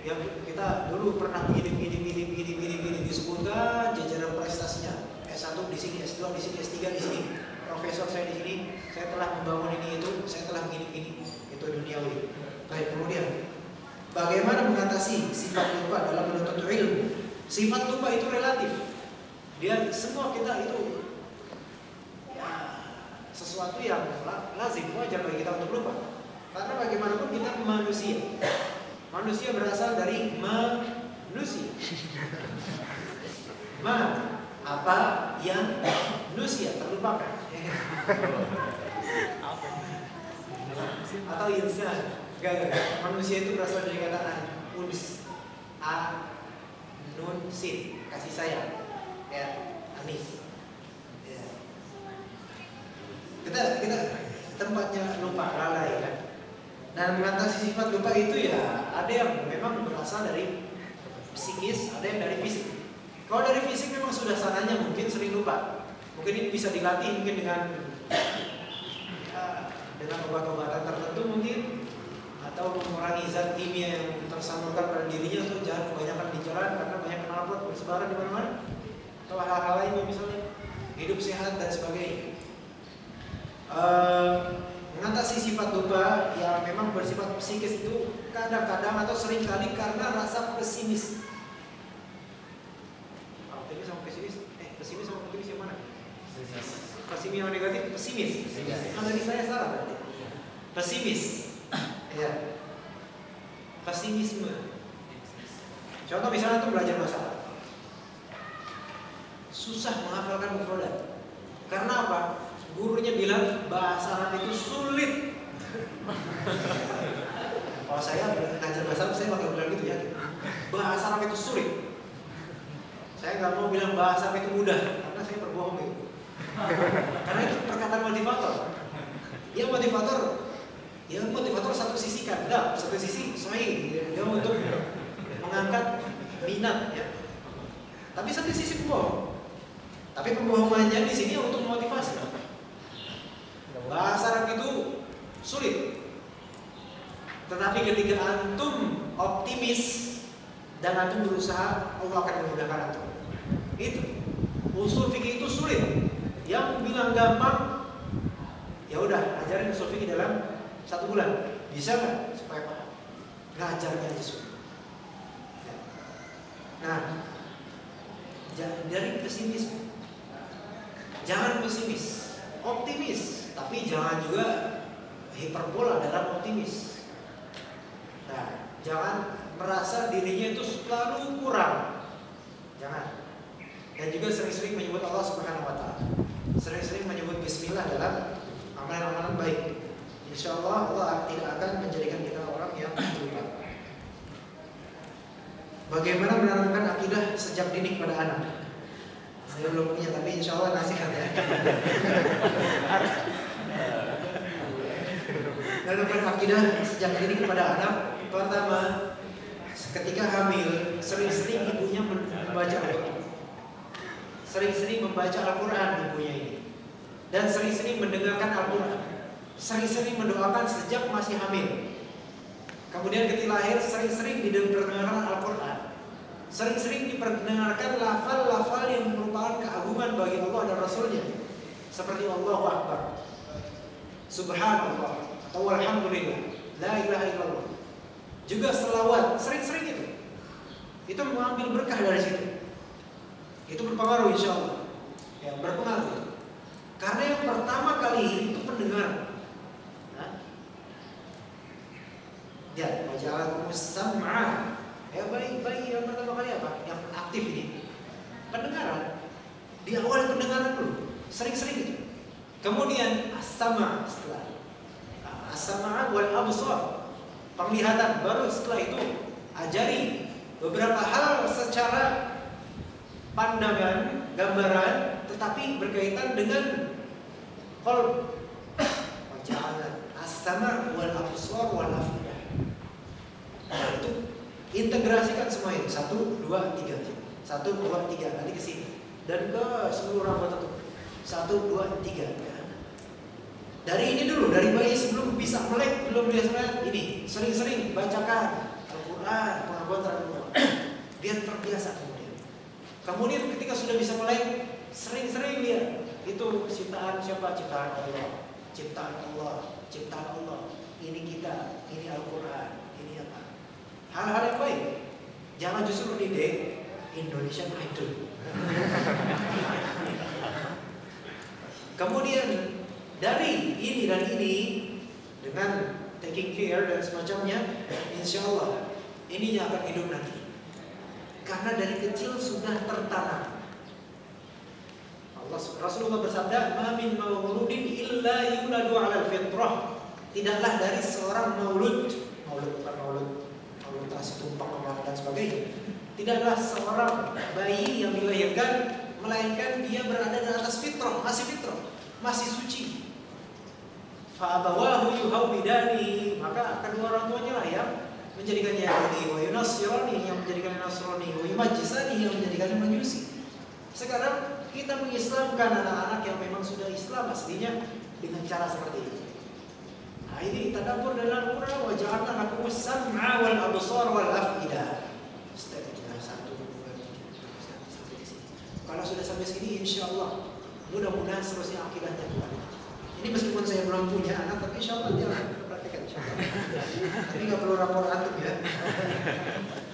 Yang kita dulu pernah begini disebutkan jajaran prestasinya. S1 di sini, S2 di sini, S3 di sini. Profesor saya di sini, saya telah membangun ini itu, saya telah begini itu duniawi. Baik, kemudian bagaimana mengatasi sifat lupa dalam menuntut ilmu? Sifat lupa itu relatif. Dia semua kita itu ya, sesuatu yang lazim, wajar bagi kita untuk lupa. Karena bagaimanapun kita manusia. Manusia berasal dari manusia. Apa yang manusia terlupakan. Atau insan. Gak. Manusia itu berasal dari kata uns. Nun sin, kasih sayang. Ya, anis. Ya. Kita tempatnya lupa, lalai kan. Dan mengatasi sifat lupa itu ya ada yang memang berasal dari psikis, ada yang dari fisik. Kalau dari fisik memang sudah sananya mungkin sering lupa. Mungkin ini bisa dilatih mungkin dengan obat-obatan tertentu mungkin, atau mengurangi zat kimia yang tersalurkan pada dirinya, atau jangan kebanyakan di jalan karena banyak knalpot bersebaran di mana-mana, atau hal-hal lainnya misalnya hidup sehat dan sebagainya. Mengatasi sifat lupa yang memang bersifat psikis itu kadang-kadang atau seringkali karena rasa pesimis. Optimis sama pesimis? Pesimis sama optimis yang mana? Pesimis yang negatif, pesimis. Dari saya salah berarti. Pesimis. Ya. Pesimisme. Contoh misalnya untuk belajar bahasa Arab. Susah menghafalkan mufradat. Karena apa? Gurunya bilang bahasa Arab itu sulit. Kalau saya belajar bahasa Arab, saya bakal bilang gitu ya. Bahasa Arab itu sulit. Saya nggak mau bilang bahasa Arab itu mudah, karena saya berbohong itu. Karena itu perkataan motivator. Ya motivator satu sisi kan, enggak, satu sisi sahih. Dia untuk mengangkat minat ya. Tapi satu sisi pembohong. Tapi pembohongannya di sini untuk memotivasi. Bahasa Arab itu sulit. Tetapi ketika antum optimis dan antum berusaha, Allah akan memudahkan antum. Itu usul fikih itu sulit. Yang bilang gampang, ya udah ajarin usul fikih dalam 1 bulan. Bisa nggak supaya paham? Ngajarnya aja sulit. Nah, dari pesimis, jangan pesimis, optimis. Tapi jangan juga hiperbola dalam optimis. Nah, jangan merasa dirinya itu selalu kurang. Jangan. Dan juga sering-sering menyebut Allah Subhanahu wa taala. Sering-sering menyebut bismillah dalam amalan-amalan baik. Insyaallah Allah tidak akan menjadikan kita orang yang lupa. Bagaimana menanamkan akidah sejak dini kepada anak? Saya belum punya, tapi insyaallah nasihat ya. Menanamkan akidah sejak dini kepada anak. Pertama, ketika hamil, sering-sering ibunya membaca Al-Quran. Sering-sering membaca Al-Quran ibunya ini. Dan sering-sering mendengarkan Al-Quran. Sering-sering mendoakan sejak masih hamil. Kemudian ketika lahir, sering-sering didengarkan Al-Quran. Sering-sering diperdengarkan lafal-lafal yang merupakan keagungan pengagungan bagi Allah dan Rasulnya, seperti Allahu Akbar, Subhanallah, atau Alhamdulillah, La ilaha illallah. Juga selawat, sering-sering itu mengambil berkah dari situ. Itu berpengaruh insya Allah. Ya, berpengaruh. Karena yang pertama kali itu pendengar. Ya, waja'alakumus sam'a. Ya, bagi yang pertama kali apa? Yang aktif ini pendengaran. Di awal pendengaran dulu, sering-sering itu. Kemudian as-sama' setelah. As-sama' wal absar. Penglihatan, baru setelah itu ajari beberapa hal secara pandangan, gambaran, tetapi berkaitan dengan qalb. Waja'alna as-sama' wal absar wal af'idah. Nah, itu integrasikan semua itu 1, 2, 3. 1, 2, 3 nanti ke sini dan ke seluruh anggota tubuh. 1, 2, 3. Dari ini dulu, dari bayi sebelum bisa melek, belum bisa melek, ini sering-sering bacakan Al-Quran, pengakuan terhadap Allah, biar terbiasa kemudian. Kemudian ketika sudah bisa melek, sering-sering lihat itu ciptaan siapa? Ciptaan Allah, ciptaan Allah, ciptaan Allah. Ini kita, ini Al-Quran, ini apa? Hal-hal yang baik. Jangan justru ide Indonesian Idol. Kemudian dari ini dan ini dengan taking care dan semacamnya, insya Allah ininya akan hidup nanti. Karena dari kecil sudah tertanam. Rasulullah bersabda, "Ma min mauludin illa yuladu 'alal fitrah." Tidaklah dari seorang maulud bukan maulud terasi tumpang dan sebagainya. Tidaklah seorang bayi yang dilahirkan melainkan dia berada di atas fitrah, masih suci. Fa'abawahu yuhawidani, maka kedua orang tuanya lah yang menjadikan Yahudi, wa yunasirani yang menjadikan Nasrani, wa yumajjisani yang menjadikan Majusi. Sekarang kita mengislamkan anak-anak yang memang sudah Islam aslinya dengan cara seperti ini. Nah, ini tadabbur dalam Al-Quran, wa ja'alna lakumus sam'a wal absar wal af'idah. Kalau sudah sampai sini, insya Allah mudah-mudahan seterusnya akidahnya kuat. Ini meskipun saya belum punya anak, tapi insya Allah dia praktekkan. Tapi nggak perlu rapor antum ya.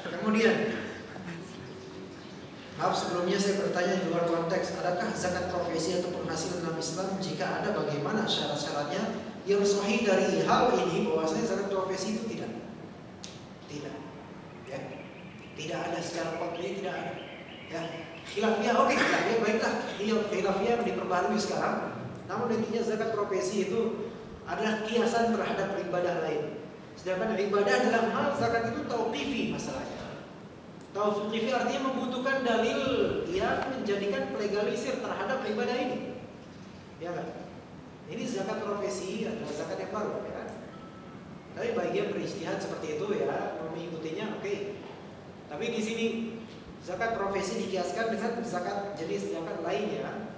Kemudian, maaf sebelumnya saya bertanya di luar konteks, adakah zakat profesi atau penghasilan dalam Islam? Jika ada, bagaimana syarat-syaratnya? Yang sahih dari hal ini bahwasanya zakat profesi itu tidak, ya, tidak ada secara konkret, tidak ada. Ya, khilafiyah oke, khilafiyah baiklah, khilafiyah yang diperbarui sekarang. Namun intinya zakat profesi itu adalah kiasan terhadap ibadah lain. Sedangkan ibadah dalam hal zakat itu tauqifi masalahnya. Tauqifi artinya membutuhkan dalil yang menjadikan legalisir terhadap ibadah ini. Ya kan? Ini zakat profesi adalah zakat yang baru, ya kan? Tapi bagi yang beristihad seperti itu ya, mengikutinya oke. Tapi di sini zakat profesi dikiaskan dengan zakat jenis zakat lainnya.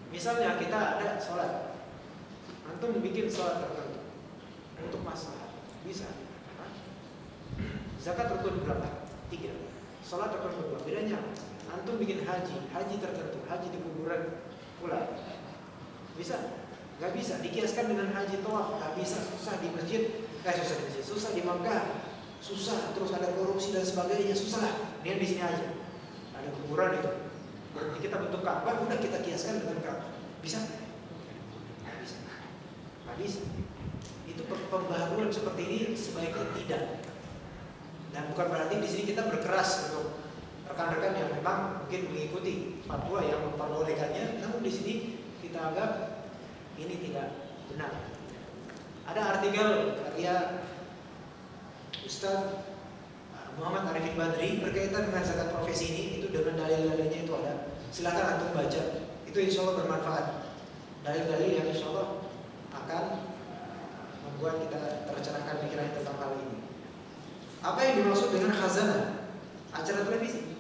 Misalnya kita ada sholat, antum bikin sholat tertentu untuk masalah, bisa. Zakat rukun berapa? 3. Sholat rukun berapa? Bedanya, antum bikin haji tertentu, haji di kuburan pula. Bisa? Gak bisa. Dikiaskan dengan haji tawaf, gak bisa. Susah di masjid, susah di Makkah, susah. Terus ada korupsi dan sebagainya, susah lah. Dia di sini aja. Ada kuburan itu. Berarti kita bentuk Ka'bah, udah kita kiaskan dengan Ka'bah. Bisa? Gak bisa. Gak bisa. Itu pembaharuan seperti ini sebaiknya tidak. Dan bukan berarti di sini kita berkeras untuk rekan-rekan yang memang mungkin mengikuti fatwa yang memperbolehkannya, namun di sini kita anggap ini tidak benar. Ada artikel karya Ustaz Muhammad Arifin Badri berkaitan dengan zakat profesi ini, itu dengan dalil-dalilnya itu ada. Silakan antum baca. Itu insya Allah bermanfaat. Dalil-dalil yang insya Allah akan membuat kita tercerahkan pikiran tentang hal ini. Apa yang dimaksud dengan khazanah? Acara televisi.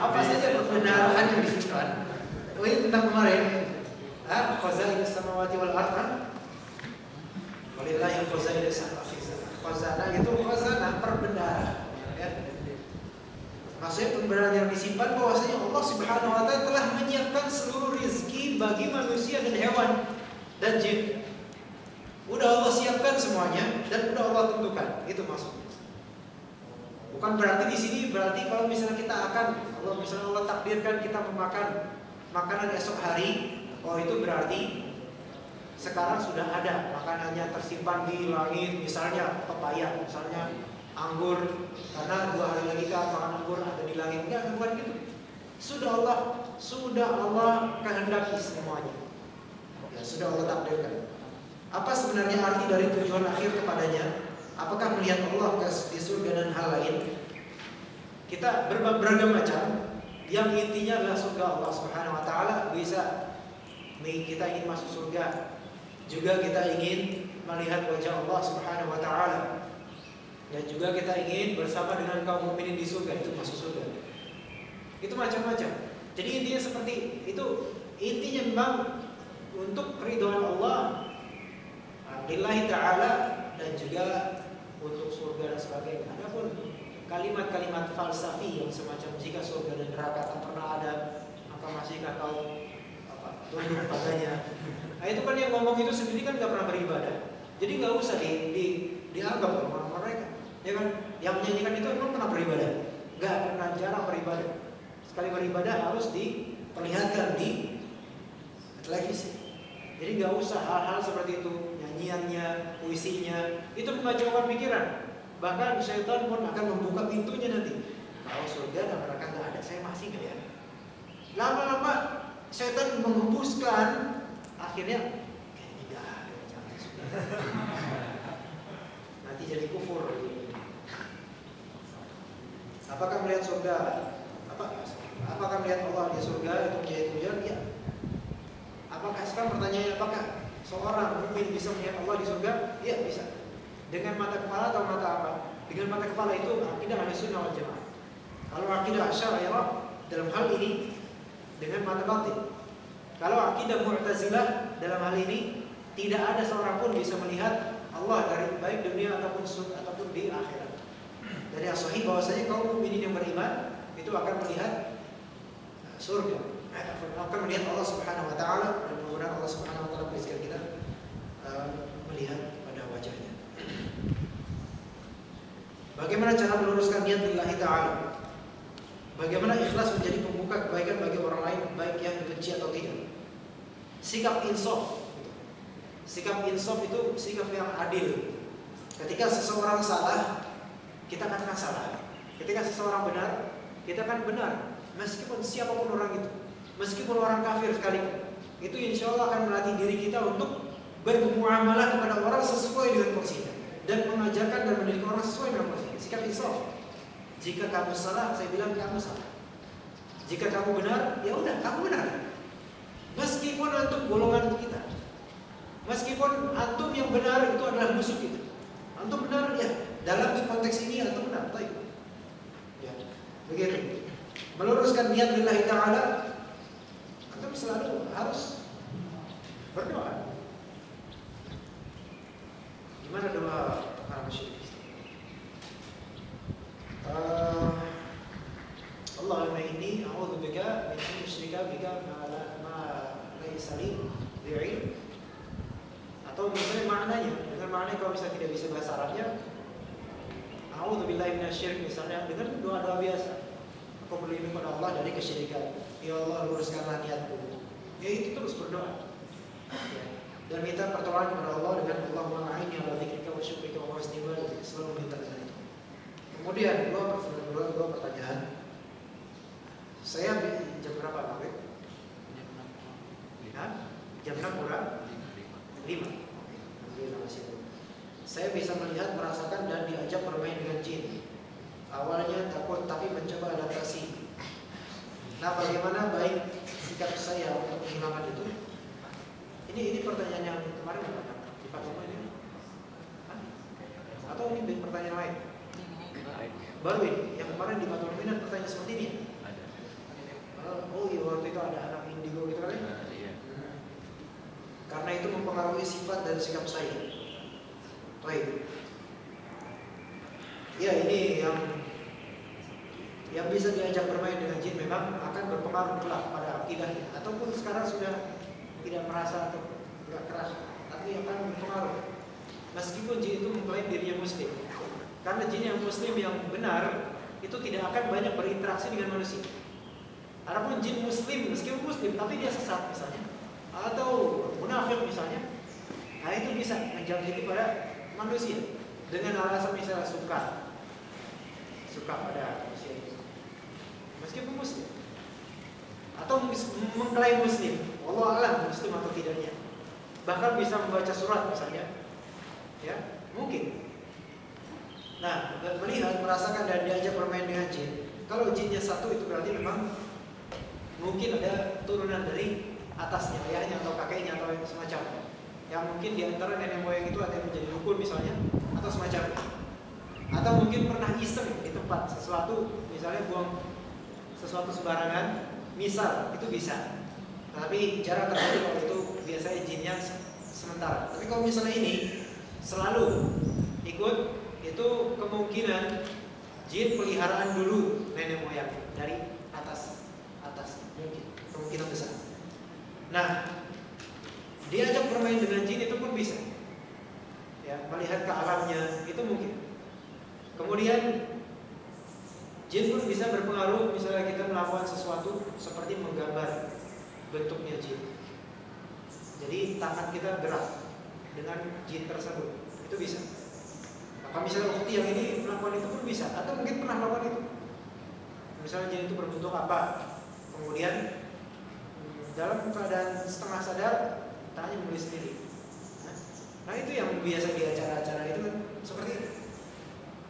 Apa saja pembenaran yang disebutkan? Oh, ini tentang kemarin. Khazainus samawati wal ardh. Walillahi khazainus samawati. khazanah itu khazanah perbendaharaan. Ya. Maksudnya perbendaharaan yang disimpan bahwasanya Allah Subhanahu wa taala telah menyiapkan seluruh rezeki bagi manusia dan hewan dan jin. Udah Allah siapkan semuanya dan udah Allah tentukan. Itu maksudnya. Bukan berarti di sini berarti kalau misalnya kita akan Allah takdirkan kita memakan makanan esok hari, oh itu berarti sekarang sudah ada makanannya tersimpan di langit, misalnya pepaya, misalnya anggur, karena 2 hari lagi kan makan anggur ada di langit. Enggak, bukan gitu. Sudah Allah kehendaki semuanya. Ya, sudah Allah takdirkan. Apa sebenarnya arti dari tujuan akhir kepadanya? Apakah melihat Allah di surga dan hal lain? Kita beragam macam. Yang intinya adalah surga Allah Subhanahu wa taala. Bisa kita ingin masuk surga, juga kita ingin melihat wajah Allah Subhanahu wa taala. Dan juga kita ingin bersama dengan kaum mukminin di surga, itu masuk surga. Itu macam-macam. Jadi intinya seperti itu. Intinya memang untuk keridhaan Allah lillahi ta'ala dan juga untuk surga dan sebagainya. Adapun kalimat-kalimat falsafi yang semacam jika surga dan neraka tak pernah ada, maka masihkah kau tunduk padanya? Nah, itu kan yang ngomong itu sendiri kan gak pernah beribadah. Jadi gak usah dianggap orang mereka. Ya kan? Yang menyanyikan itu emang pernah beribadah? Gak pernah, jarang beribadah. Sekali beribadah harus diperlihatkan di televisi. Jadi gak usah hal-hal seperti itu, nyanyiannya, puisinya, itu mengacaukan pikiran. Bahkan syaitan pun akan membuka pintunya nanti. Kalau surga dan neraka gak ada, saya masih gak ya? Lama-lama syaitan menghembuskan, akhirnya kayaknya gak ada, jangan surga. Nanti jadi kufur. Apakah melihat surga? Apakah melihat Allah di surga itu menjadi tujuan? Ya. Apakah sekarang pertanyaannya, apakah seorang mukmin bisa melihat Allah di surga? Iya, bisa. Dengan mata kepala atau mata apa? Dengan mata kepala itu akidah Ahlussunnah wal Jamaah. Kalau akidah Asy'ariyah dalam hal ini dengan mata batin. Kalau akidah Mu'tazilah dalam hal ini tidak ada seorang pun bisa melihat Allah dari baik dunia ataupun di akhirat. Dari as-sahih bahwasanya kaum mukminin yang beriman itu akan melihat surga, akan melihat Allah Subhanahu wa taala, dan mudah-mudahan Allah Subhanahu wa taala berikan kita melihat pada wajahnya. Bagaimana cara meluruskan niat lillahi ta'ala? Bagaimana ikhlas menjadi pembuka kebaikan bagi orang lain, baik yang benci atau tidak? Sikap insaf. Sikap insaf itu sikap yang adil. Ketika seseorang salah, kita katakan salah. Ketika seseorang benar, kita kan benar. Meskipun siapapun orang itu, meskipun orang kafir sekalipun, itu insya Allah akan melatih diri kita untuk bermuamalah kepada orang sesuai dengan porsinya dan mengajarkan dan mendidik orang sesuai dengan porsinya. Sikap insaf. Jika kamu salah, saya bilang kamu salah. Jika kamu benar, ya udah kamu benar. Meskipun antum golongan kita, meskipun antum yang benar itu adalah musuh kita, antum benar ya dalam konteks ini antum benar. Baik. Ya, begitu. Meluruskan niat lillahi ta'ala, antum selalu harus berdoa. Gimana doa para musyrik? Allahumma inni a'udzubika min an usyrika bika ma laysa li bi'ilm. Atau misalnya maknanya, dengan maknanya kalau misalnya tidak bisa bahasa Arabnya, a'udzubillahi minasyirik, misalnya dengan doa-doa biasa. Aku berlindung pada Allah dari kesyirikan. Ya Allah, luruskanlah niatku. Ya itu terus berdoa. Ya. Dan minta pertolongan kepada Allah dengan Allahumma a'inni ala dzikrika wa syukrika wa husni ibadatik. Selalu minta dengan itu. Kemudian dua pertanyaan. Saya jam berapa maghrib? Jam 6 kurang 5. Saya bisa melihat, merasakan dan diajak bermain dengan jin. Awalnya takut tapi mencoba adaptasi. Nah, bagaimana baik sikap saya untuk menghilangkan itu? Ini pertanyaan yang kemarin di Fatwa ini. Atau ini pertanyaan lain? Baru ini, yang kemarin di Fatwa ini pertanyaan seperti ini. Oh iya, waktu itu ada anak indigo gitu kan? Karena itu mempengaruhi sifat dan sikap saya. Baik. Ya, ini yang bisa diajak bermain dengan jin memang akan berpengaruh kelak pada akidahnya, ataupun sekarang sudah tidak merasa atau tidak keras, tapi akan berpengaruh. Meskipun jin itu mengklaim dirinya muslim, karena jin yang muslim yang benar itu tidak akan banyak berinteraksi dengan manusia. Adapun jin muslim, meskipun muslim tapi dia sesat misalnya, atau munafik misalnya, nah itu bisa menjangkiti pada manusia dengan alasan misalnya suka pada manusia itu, meskipun muslim, atau mengklaim muslim, Allah alam muslim atau tidaknya, bahkan bisa membaca surat misalnya, ya mungkin. Nah, melihat, merasakan dan diajak bermain dengan jin. Kalau jinnya satu itu berarti memang mungkin ada turunan dari atasnya, ayahnya atau kakeknya atau semacamnya. Yang mungkin di antara nenek moyang itu ada yang menjadi dukun misalnya, atau semacamnya. Atau mungkin pernah iseng di tempat sesuatu, misalnya buang sesuatu sembarangan, misal itu bisa. Tapi jarang terjadi kalau itu, biasanya jinnya sementara. Tapi kalau misalnya ini selalu ikut, itu kemungkinan jin peliharaan dulu nenek moyang dari atas mungkin, kemungkinan besar. Nah, diajak bermain dengan jin itu pun bisa, ya, melihat ke alamnya itu mungkin. Kemudian jin pun bisa berpengaruh, misalnya kita melakukan sesuatu seperti menggambar bentuknya jin, jadi tangan kita gerak dengan jin tersebut, itu bisa. Maka misalnya waktu yang ini melakukan itu pun bisa, atau mungkin pernah melakukan itu. Misalnya jin itu berbentuk apa, kemudian dalam keadaan setengah sadar tangannya menulis sendiri. Nah itu yang biasa di acara-acara itu kan seperti itu.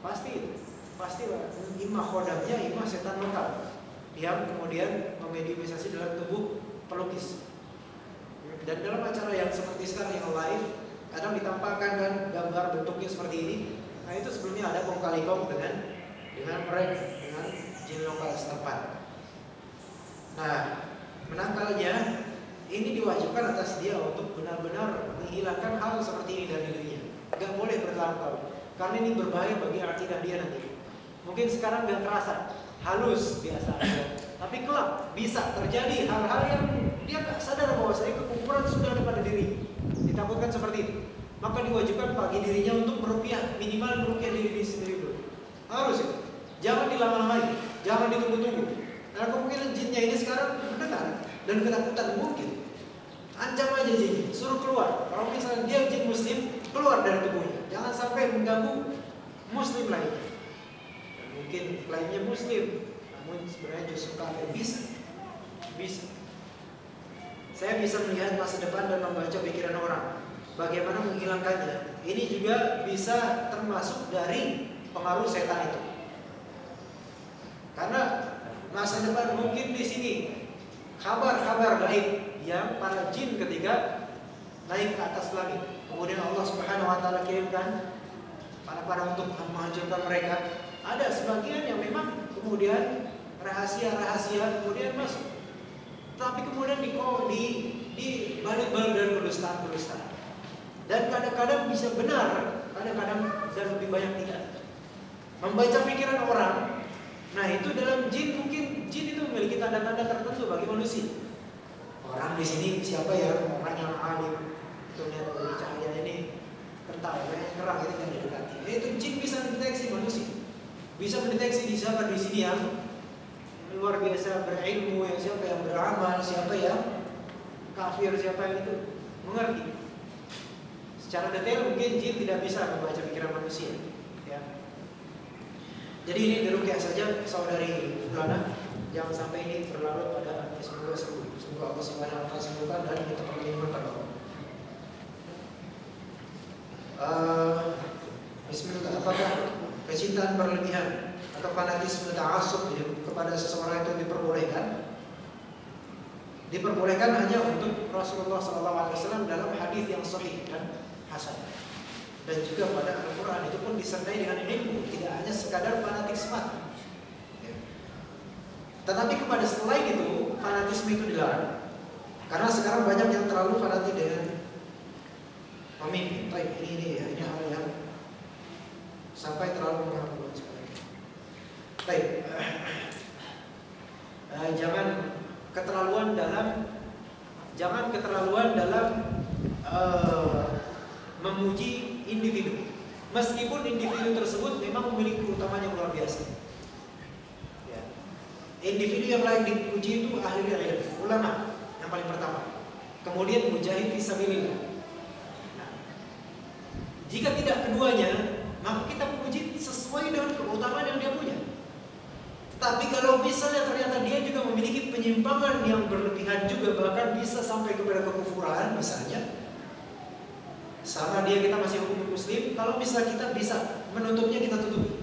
Pasti imah khodamnya, imah setan lokal yang kemudian memediumisasi dalam tubuh pelukis. Dan dalam acara yang seperti sekarang yang live, kadang ditampilkan kan gambar bentuknya seperti ini. Nah itu sebelumnya ada kong kali kong dengan mereka, dengan jin lokal setempat. Nah, menangkalnya ini diwajibkan atas dia untuk benar-benar menghilangkan hal seperti ini dari dirinya. Gak boleh bertahun-tahun, karena ini berbahaya bagi akidah dia nanti. Mungkin sekarang gak terasa, halus biasa aja, tapi kelak bisa terjadi hal-hal yang dia gak sadar bahwa saya kekufuran sudah ada pada diri. Ditakutkan seperti itu. Maka diwajibkan bagi dirinya untuk meruqyah, minimal meruqyah diri sendiri dulu. Harus ya. Jangan dilama-lamain, jangan ditunggu-tunggu. Karena kemungkinan jinnya ini sekarang mendengar dan ketakutan mungkin. Ancam aja jinnya, suruh keluar. Kalau misalnya dia jin muslim, keluar dari tubuhnya. Jangan sampai mengganggu muslim lainnya. Dan mungkin lainnya muslim, namun sebenarnya justru kafir. Bisa. Saya bisa melihat masa depan dan membaca pikiran orang. Bagaimana menghilangkannya? Ini juga bisa termasuk dari pengaruh setan itu. Karena masa depan mungkin di sini kabar-kabar gaib yang para jin ketika naik ke atas langit, kemudian Allah Subhanahu wa taala kirimkan para untuk menghancurkan mereka. Ada sebagian yang memang kemudian rahasia kemudian masuk. Tapi kemudian dibalut-balut dengan kedustaan. Dan kadang-kadang bisa benar, kadang-kadang dan lebih banyak tidak. Membaca pikiran orang. Nah itu dalam jin, mungkin jin itu memiliki tanda-tanda tertentu bagi manusia. Orang di sini siapa ya, orang yang alim, itu lihat dari cahaya ini kental, kayak kerang itu kan didekati. Itu jin bisa mendeteksi manusia, bisa mendeteksi di siapa di sini yang luar biasa berilmu, yang siapa yang beramal, siapa yang kafir, siapa yang itu mengerti. Secara detail mungkin jin tidak bisa membaca pikiran manusia, ya. Jadi ini diruqyah saja saudari Fulana, jangan sampai ini berlarut pada semoga sembuh. Semoga Allah Subhanahu wa taala sembuhkan dan kita perlindungan Allah. Bismillah, apakah kecintaan berlebihan atau fanatisme ta'assub kepada seseorang itu diperbolehkan? Diperbolehkan hanya untuk Rasulullah SAW dalam hadis yang sahih dan hasan. Dan juga pada Al-Quran itu pun disertai dengan ilmu, tidak hanya sekadar fanatik semata. Ya. Tetapi kepada selain itu, fanatisme itu dilarang. Karena sekarang banyak yang terlalu fanatik dengan pemimpin. Ini hal yang sampai terlalu mengganggu. individu. Meskipun individu tersebut memang memiliki keutamaan yang luar biasa. Ya. Individu yang layak dipuji itu ahli ilmu, ulama yang paling pertama. Kemudian mujahid fisabilillah. Nah, jika tidak keduanya, maka kita memuji sesuai dengan keutamaan yang dia punya. Tapi kalau misalnya ternyata dia juga memiliki penyimpangan yang berlebihan juga, bahkan bisa sampai kepada kekufuran misalnya, sama dia kita masih hukum muslim, kalau misalnya kita bisa menutupnya, kita tutupi.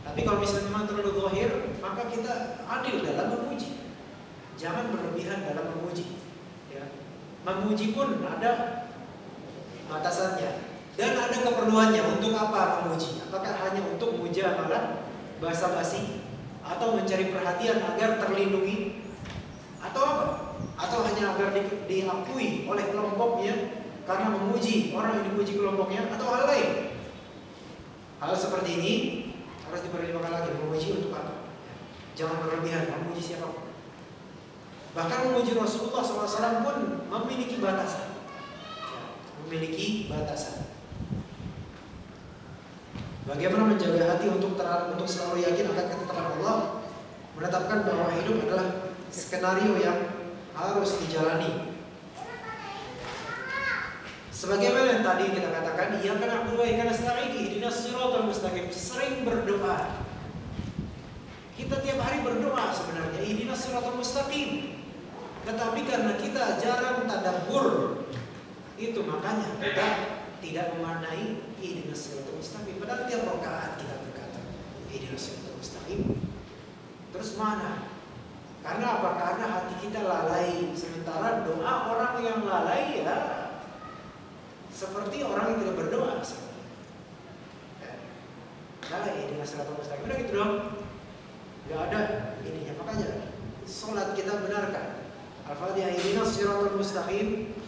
Tapi kalau misalnya memang terlalu zahir, maka kita adil dalam memuji. Jangan berlebihan dalam memuji. Ya. Memuji pun ada batasannya dan ada keperluannya. Untuk apa memuji? Apakah hanya untuk mujamalah, basa-basi, atau mencari perhatian agar terlindungi, atau apa? Atau hanya agar diakui oleh kelompoknya karena memuji orang yang dipuji kelompoknya, atau hal lain? Hal seperti ini harus dipertimbangkan lagi. Memuji untuk apa? Jangan berlebihan memuji siapapun. Bahkan memuji Rasulullah SAW pun memiliki batasan. Memiliki batasan. Bagaimana menjaga hati untuk selalu yakin akan ketetapan Allah, menetapkan bahwa hidup adalah skenario yang harus dijalani. Sebagaimana yang tadi kita katakan, iyyaka na'budu wa iyyaka nasta'in, ihdinas siratal mustaqim. Sering berdoa. Kita tiap hari berdoa sebenarnya, ihdinas siratal mustaqim. Tetapi karena kita jarang tadabbur, itu makanya kita tidak memaknai ihdinas siratal mustaqim. Padahal tiap rakaat kita berkata ihdinas siratal mustaqim. Terus mana? Karena apa? Karena hati kita lalai. Sementara doa orang yang lalai ya seperti orang yang tidak berdoa. Lalai ihdinas siratal mustaqim. Udah gitu dong. Gak ada ininya. Makanya sholat kita benarkan Al-Fatihah ihdinas siratal mustaqim.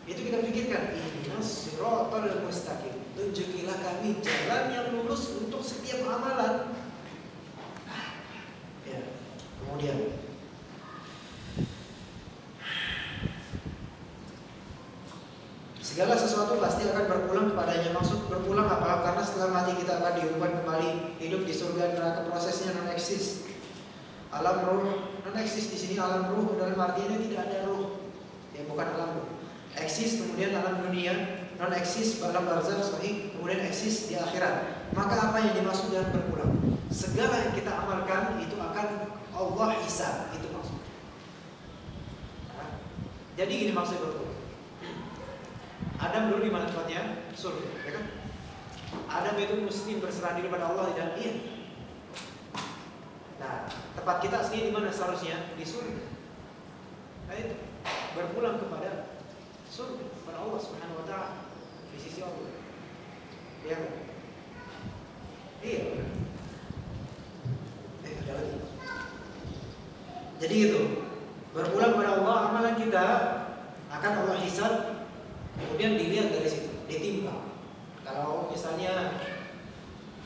Itu kita pikirkan, ihdinas siratal mustaqim. Tunjukilah kami jalan yang lurus untuk setiap amalan. Ya. Kemudian segala sesuatu pasti akan berpulang kepadanya. Maksud berpulang apa? Karena setelah mati kita akan dihubungkan kembali hidup di surga neraka. Prosesnya non eksis. Alam ruh non eksis di sini. Alam ruh dalam artinya tidak ada ruh. Ya, bukan alam ruh. Eksis, kemudian alam dunia, non eksis, alam barzakh, sahih, kemudian eksis di akhirat. Maka apa yang dimaksud dengan berpulang? Segala yang kita amalkan itu akan Allah hisab, itu maksudnya. Nah, jadi ini maksud berpulang. Adam dulu di mana tempatnya? Surga, ya kan? Adam itu mesti berserah diri pada Allah dan iya. Nah, tempat kita asli di mana seharusnya? Di surga. Nah, itu berpulang kepada surga, kepada Allah Subhanahu wa ta'ala, di sisi Allah. Ya. Iya. Ada lagi. Jadi itu, berpulang kepada Allah, amalan kita akan Allah hisab, kemudian dilihat dari situ, ditimbang. Kalau misalnya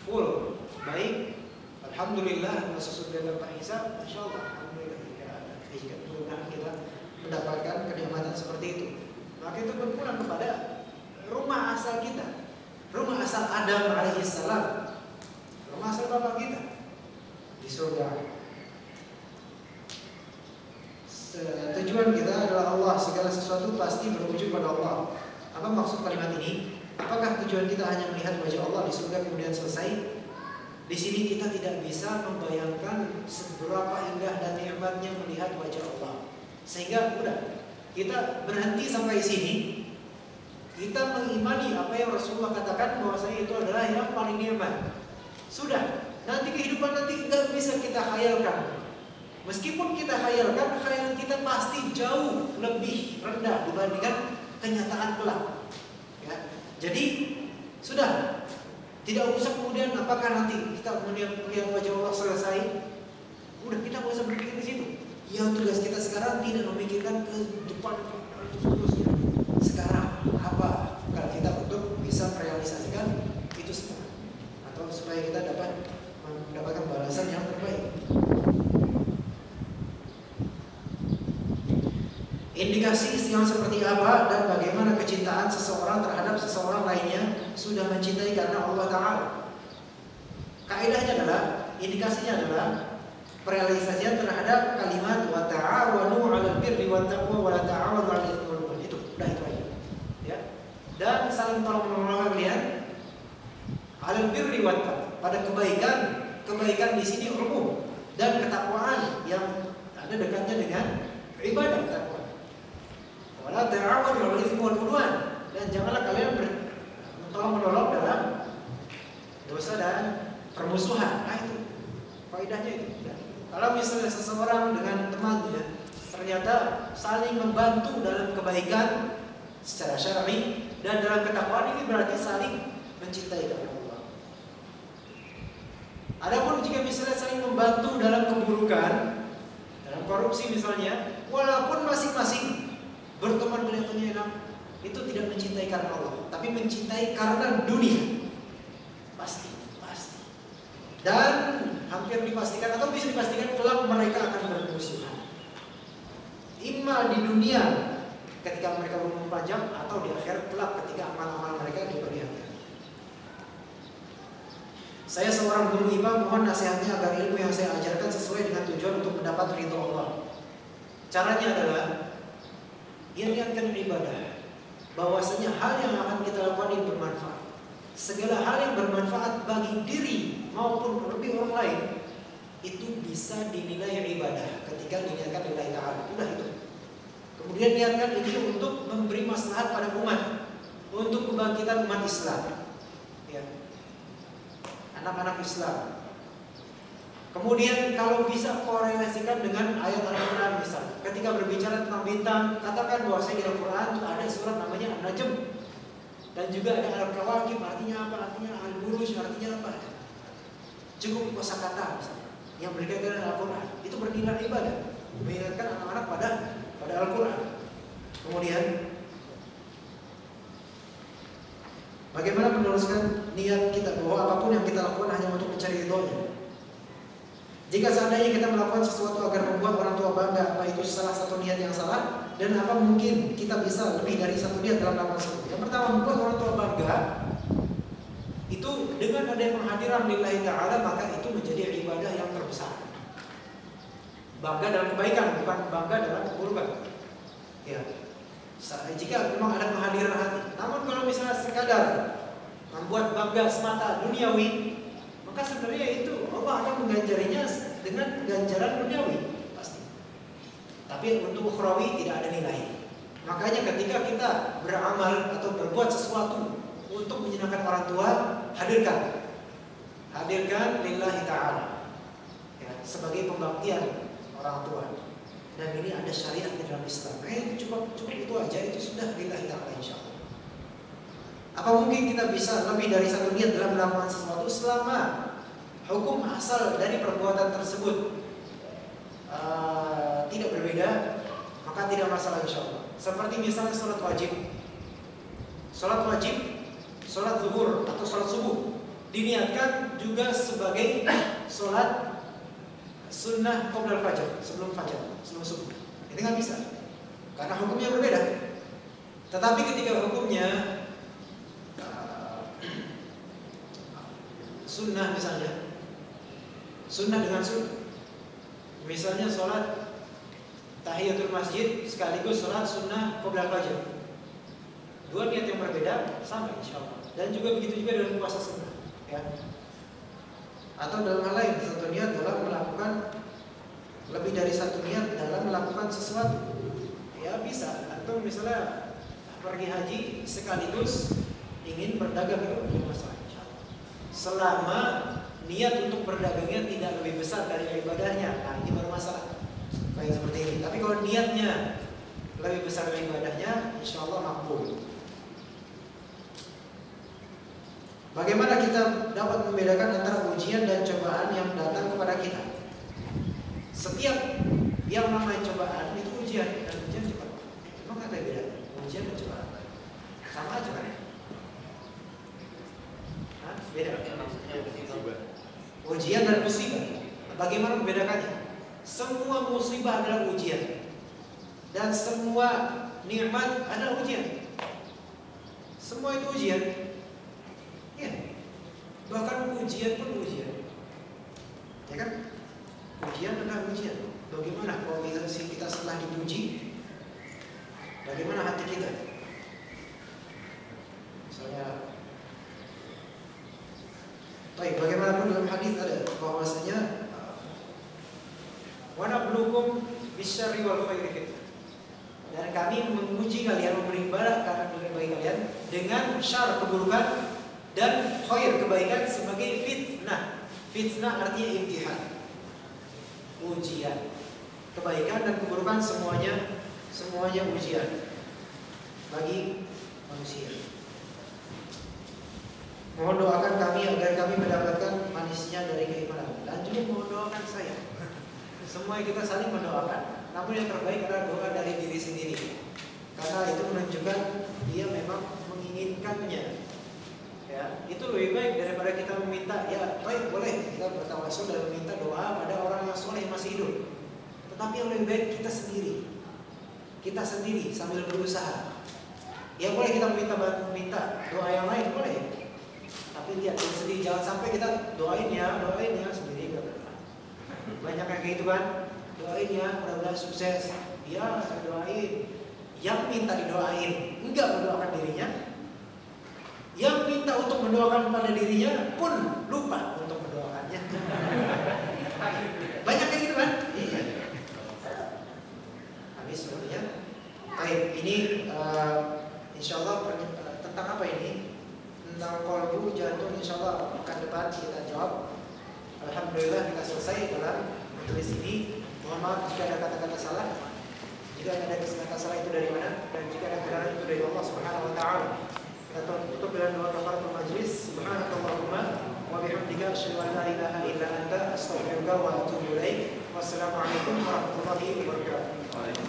full baik, alhamdulillah masuk surga tanpa hisab, insyaallah alhamdulillah kita mendapatkan kenikmatan seperti itu. Maka itu berpulang kepada rumah asal kita, rumah asal Adam alaihissalam, rumah asal bapak kita di surga. Tujuan kita adalah Allah. Segala sesuatu pasti berujung pada Allah. Apa maksud kalimat ini? Apakah tujuan kita hanya melihat wajah Allah di surga kemudian selesai? Di sini kita tidak bisa membayangkan seberapa indah dan nikmatnya melihat wajah Allah. Sehingga udah kita berhenti sampai sini. Kita mengimani apa yang Rasulullah katakan bahwasanya itu adalah yang paling nikmat. Sudah, nanti kehidupan nanti nggak bisa kita khayalkan. Meskipun kita khayalkan, khayalan kita pasti jauh lebih rendah dibandingkan kenyataan kelak. Ya. Jadi sudah, tidak usah kemudian apakah nanti kita kemudian melihat wajah Allah selesai. Udah, kita nggak usah berpikir di situ. Yang tugas kita sekarang tidak memikirkan ke depan terus-terusnya. Sekarang apa kalau kita untuk bisa merealisasikan itu semua, atau supaya kita dapat mendapatkan balasan yang terbaik. Indikasi yang seperti apa dan bagaimana kecintaan seseorang terhadap seseorang lainnya sudah mencintai karena Allah Ta'ala. Kaidahnya adalah, indikasinya adalah perealisasian terhadap kalimat wa ta'awanu 'alal birri wat taqwa wa la ta'awanu 'alal itsmi wal 'udwan. Itu udah itu aja. Ya. Dan saling tolong-menolong kalian 'alal birri wat taqwa, pada kebaikan di sini umum, dan ketakwaan yang ada dekatnya dengan ibadah takwa. Wa la ta'awanu 'alal itsmi wal 'udwan, dan janganlah kalian tolong-menolong dalam dosa dan permusuhan. Nah itu faedahnya itu. Ya. Kalau misalnya seseorang dengan temannya ternyata saling membantu dalam kebaikan secara syar'i dan dalam ketakwaan, ini berarti saling mencintai karena Allah. Adapun jika misalnya saling membantu dalam keburukan, dalam korupsi misalnya, walaupun masing-masing berteman kelihatannya enak, itu tidak mencintai karena Allah, tapi mencintai karena dunia. Pasti. Dan hampir dipastikan atau bisa dipastikan kelak mereka akan bermusuhan. Imma di dunia ketika mereka berumur panjang, atau di akhirat kelak ketika amal-amal mereka diperlihatkan. Saya seorang guru IPA, mohon nasihatnya agar ilmu yang saya ajarkan sesuai dengan tujuan untuk mendapat ridho Allah. Caranya adalah ia niatkan ibadah, bahwasanya hal yang akan kita lakukan ini bermanfaat. Segala hal yang bermanfaat bagi diri maupun lebih orang lain itu bisa dinilai ibadah ketika diniatkan lillahi ta'ala. Udah itu. Kemudian niatkan ini untuk memberi maslahat pada umat, untuk kebangkitan umat Islam, ya, anak-anak Islam. Kemudian kalau bisa korelasikan dengan ayat Al-Quran misalnya. Ketika berbicara tentang bintang, katakan bahwa di Al-Quran itu ada surat namanya An-Najm. Dan juga ada Al-Kawakib, artinya apa? Artinya Al-Buruj, artinya apa? Cukup kosakata misalnya yang berkaitan dengan Al-Quran, itu bernilai ibadah, mengingatkan anak-anak pada Al-Quran. Kemudian bagaimana meneruskan niat kita bahwa apapun yang kita lakukan hanya untuk mencari ridhonya. Jika seandainya kita melakukan sesuatu agar membuat orang tua bangga, apa itu salah satu niat yang salah? Dan apa mungkin kita bisa lebih dari satu niat dalam melakukan sesuatu? Yang pertama, membuat orang tua bangga itu dengan adanya penghadiran lillahi ta'ala, maka itu menjadi ibadah yang terbesar. Bangga dalam kebaikan, bukan bangga dalam keburukan. Ya. Jika memang ada penghadiran hati. Namun kalau misalnya sekadar membuat bangga semata duniawi, maka sebenarnya itu Allah akan mengganjarinya dengan ganjaran duniawi pasti. Tapi untuk ukhrawi tidak ada nilai. Makanya ketika kita beramal atau berbuat sesuatu untuk menyenangkan orang tua, hadirkan lillahi ta'ala, ya, sebagai pembaktian orang tua. Dan ini ada syariat di dalam Islam. Cukup itu aja, itu sudah lillahi ta'ala insyaallah. Apa mungkin kita bisa lebih dari satu niat dalam melakukan sesuatu selama hukum asal dari perbuatan tersebut tidak berbeda, maka tidak masalah insyaallah. Seperti misalnya sholat wajib, sholat zuhur atau sholat subuh diniatkan juga sebagai sholat sunnah qoblal fajar, sebelum subuh. Itu nggak bisa, karena hukumnya berbeda. Tetapi ketika hukumnya sunnah misalnya, sunnah dengan sunnah, misalnya sholat tahiyatul masjid sekaligus sholat sunnah qoblal fajar, dua niat yang berbeda sama insyaallah. Dan juga begitu juga dalam puasa sunnah, ya. Atau dalam hal lain, satu niat dalam melakukan, lebih dari satu niat dalam melakukan sesuatu, ya bisa. Atau misalnya pergi haji sekaligus ingin berdagang, itu masalah insyaallah. Selama niat untuk berdagangnya tidak lebih besar dari ibadahnya, nah ini baru masalah kayak seperti ini. Tapi kalau niatnya lebih besar dari ibadahnya, insyaallah makbul. Bagaimana kita dapat membedakan antara ujian dan cobaan yang datang kepada kita? Setiap yang namanya cobaan itu ujian, dan ujian cepat. Memang ada beda ujian dan cobaan? Sama aja kan? Hah? Beda. Ujian dan musibah. Bagaimana membedakannya? Semua musibah adalah ujian, dan semua nikmat adalah ujian. Semua itu ujian. Ya. Bahkan ujian pun ujian. Ya kan? Ujian adalah ujian. Bagaimana kalau kita setelah dipuji, bagaimana hati kita? Misalnya, bagaimanapun dalam hadis ada bahwasanya wa nabluukum bisyarri wal khairi fitnah. Dan kami menguji kalian, memberi bala bagi kalian dengan syar keburukan dan khair kebaikan sebagai fitnah. Fitnah artinya imtihan, ujian. Kebaikan dan keburukan semuanya ujian bagi manusia. Mohon doakan kami agar kami mendapatkan manisnya dari keimanan. Dan juga mohon doakan saya. Semua kita saling mendoakan. Namun yang terbaik adalah doa dari diri sendiri. Karena itu menunjukkan dia memang menginginkannya. Ya, itu lebih baik daripada kita meminta. Ya, baik boleh kita bertawasul dan meminta doa pada orang yang soleh yang masih hidup. Tetapi yang lebih baik kita sendiri sambil berusaha. Ya boleh kita minta doa yang lain boleh. Tapi lihat diri sendiri, jangan sampai kita doain ya sendiri enggak pernah. Banyak kayak gitu kan, doain ya mudah-mudahan sukses. Ya saya doain. Yang minta didoain enggak mendoakan dirinya. Yang minta untuk mendoakan pada dirinya pun lupa untuk mendoakannya. Banyak kayak gitu kan? Iya. Habis sebenarnya. Baik, ini insyaallah tentang apa ini? Tentang qalbu, jantung, insyaallah akan depan kita jawab. Alhamdulillah kita selesai dalam tulis ini. Mohon maaf jika ada kata-kata salah. Jika ada kata salah itu dari mana, dan jika ada kebenaran itu dari Allah Subhanahu wa taala. Kita tutup dengan doa kafaratul majlis. Subhanakallahumma wa bihamdika asyhadu an la ilaha illa anta astaghfiruka wa atubu ilaik. Wassalamualaikum warahmatullahi wabarakatuh.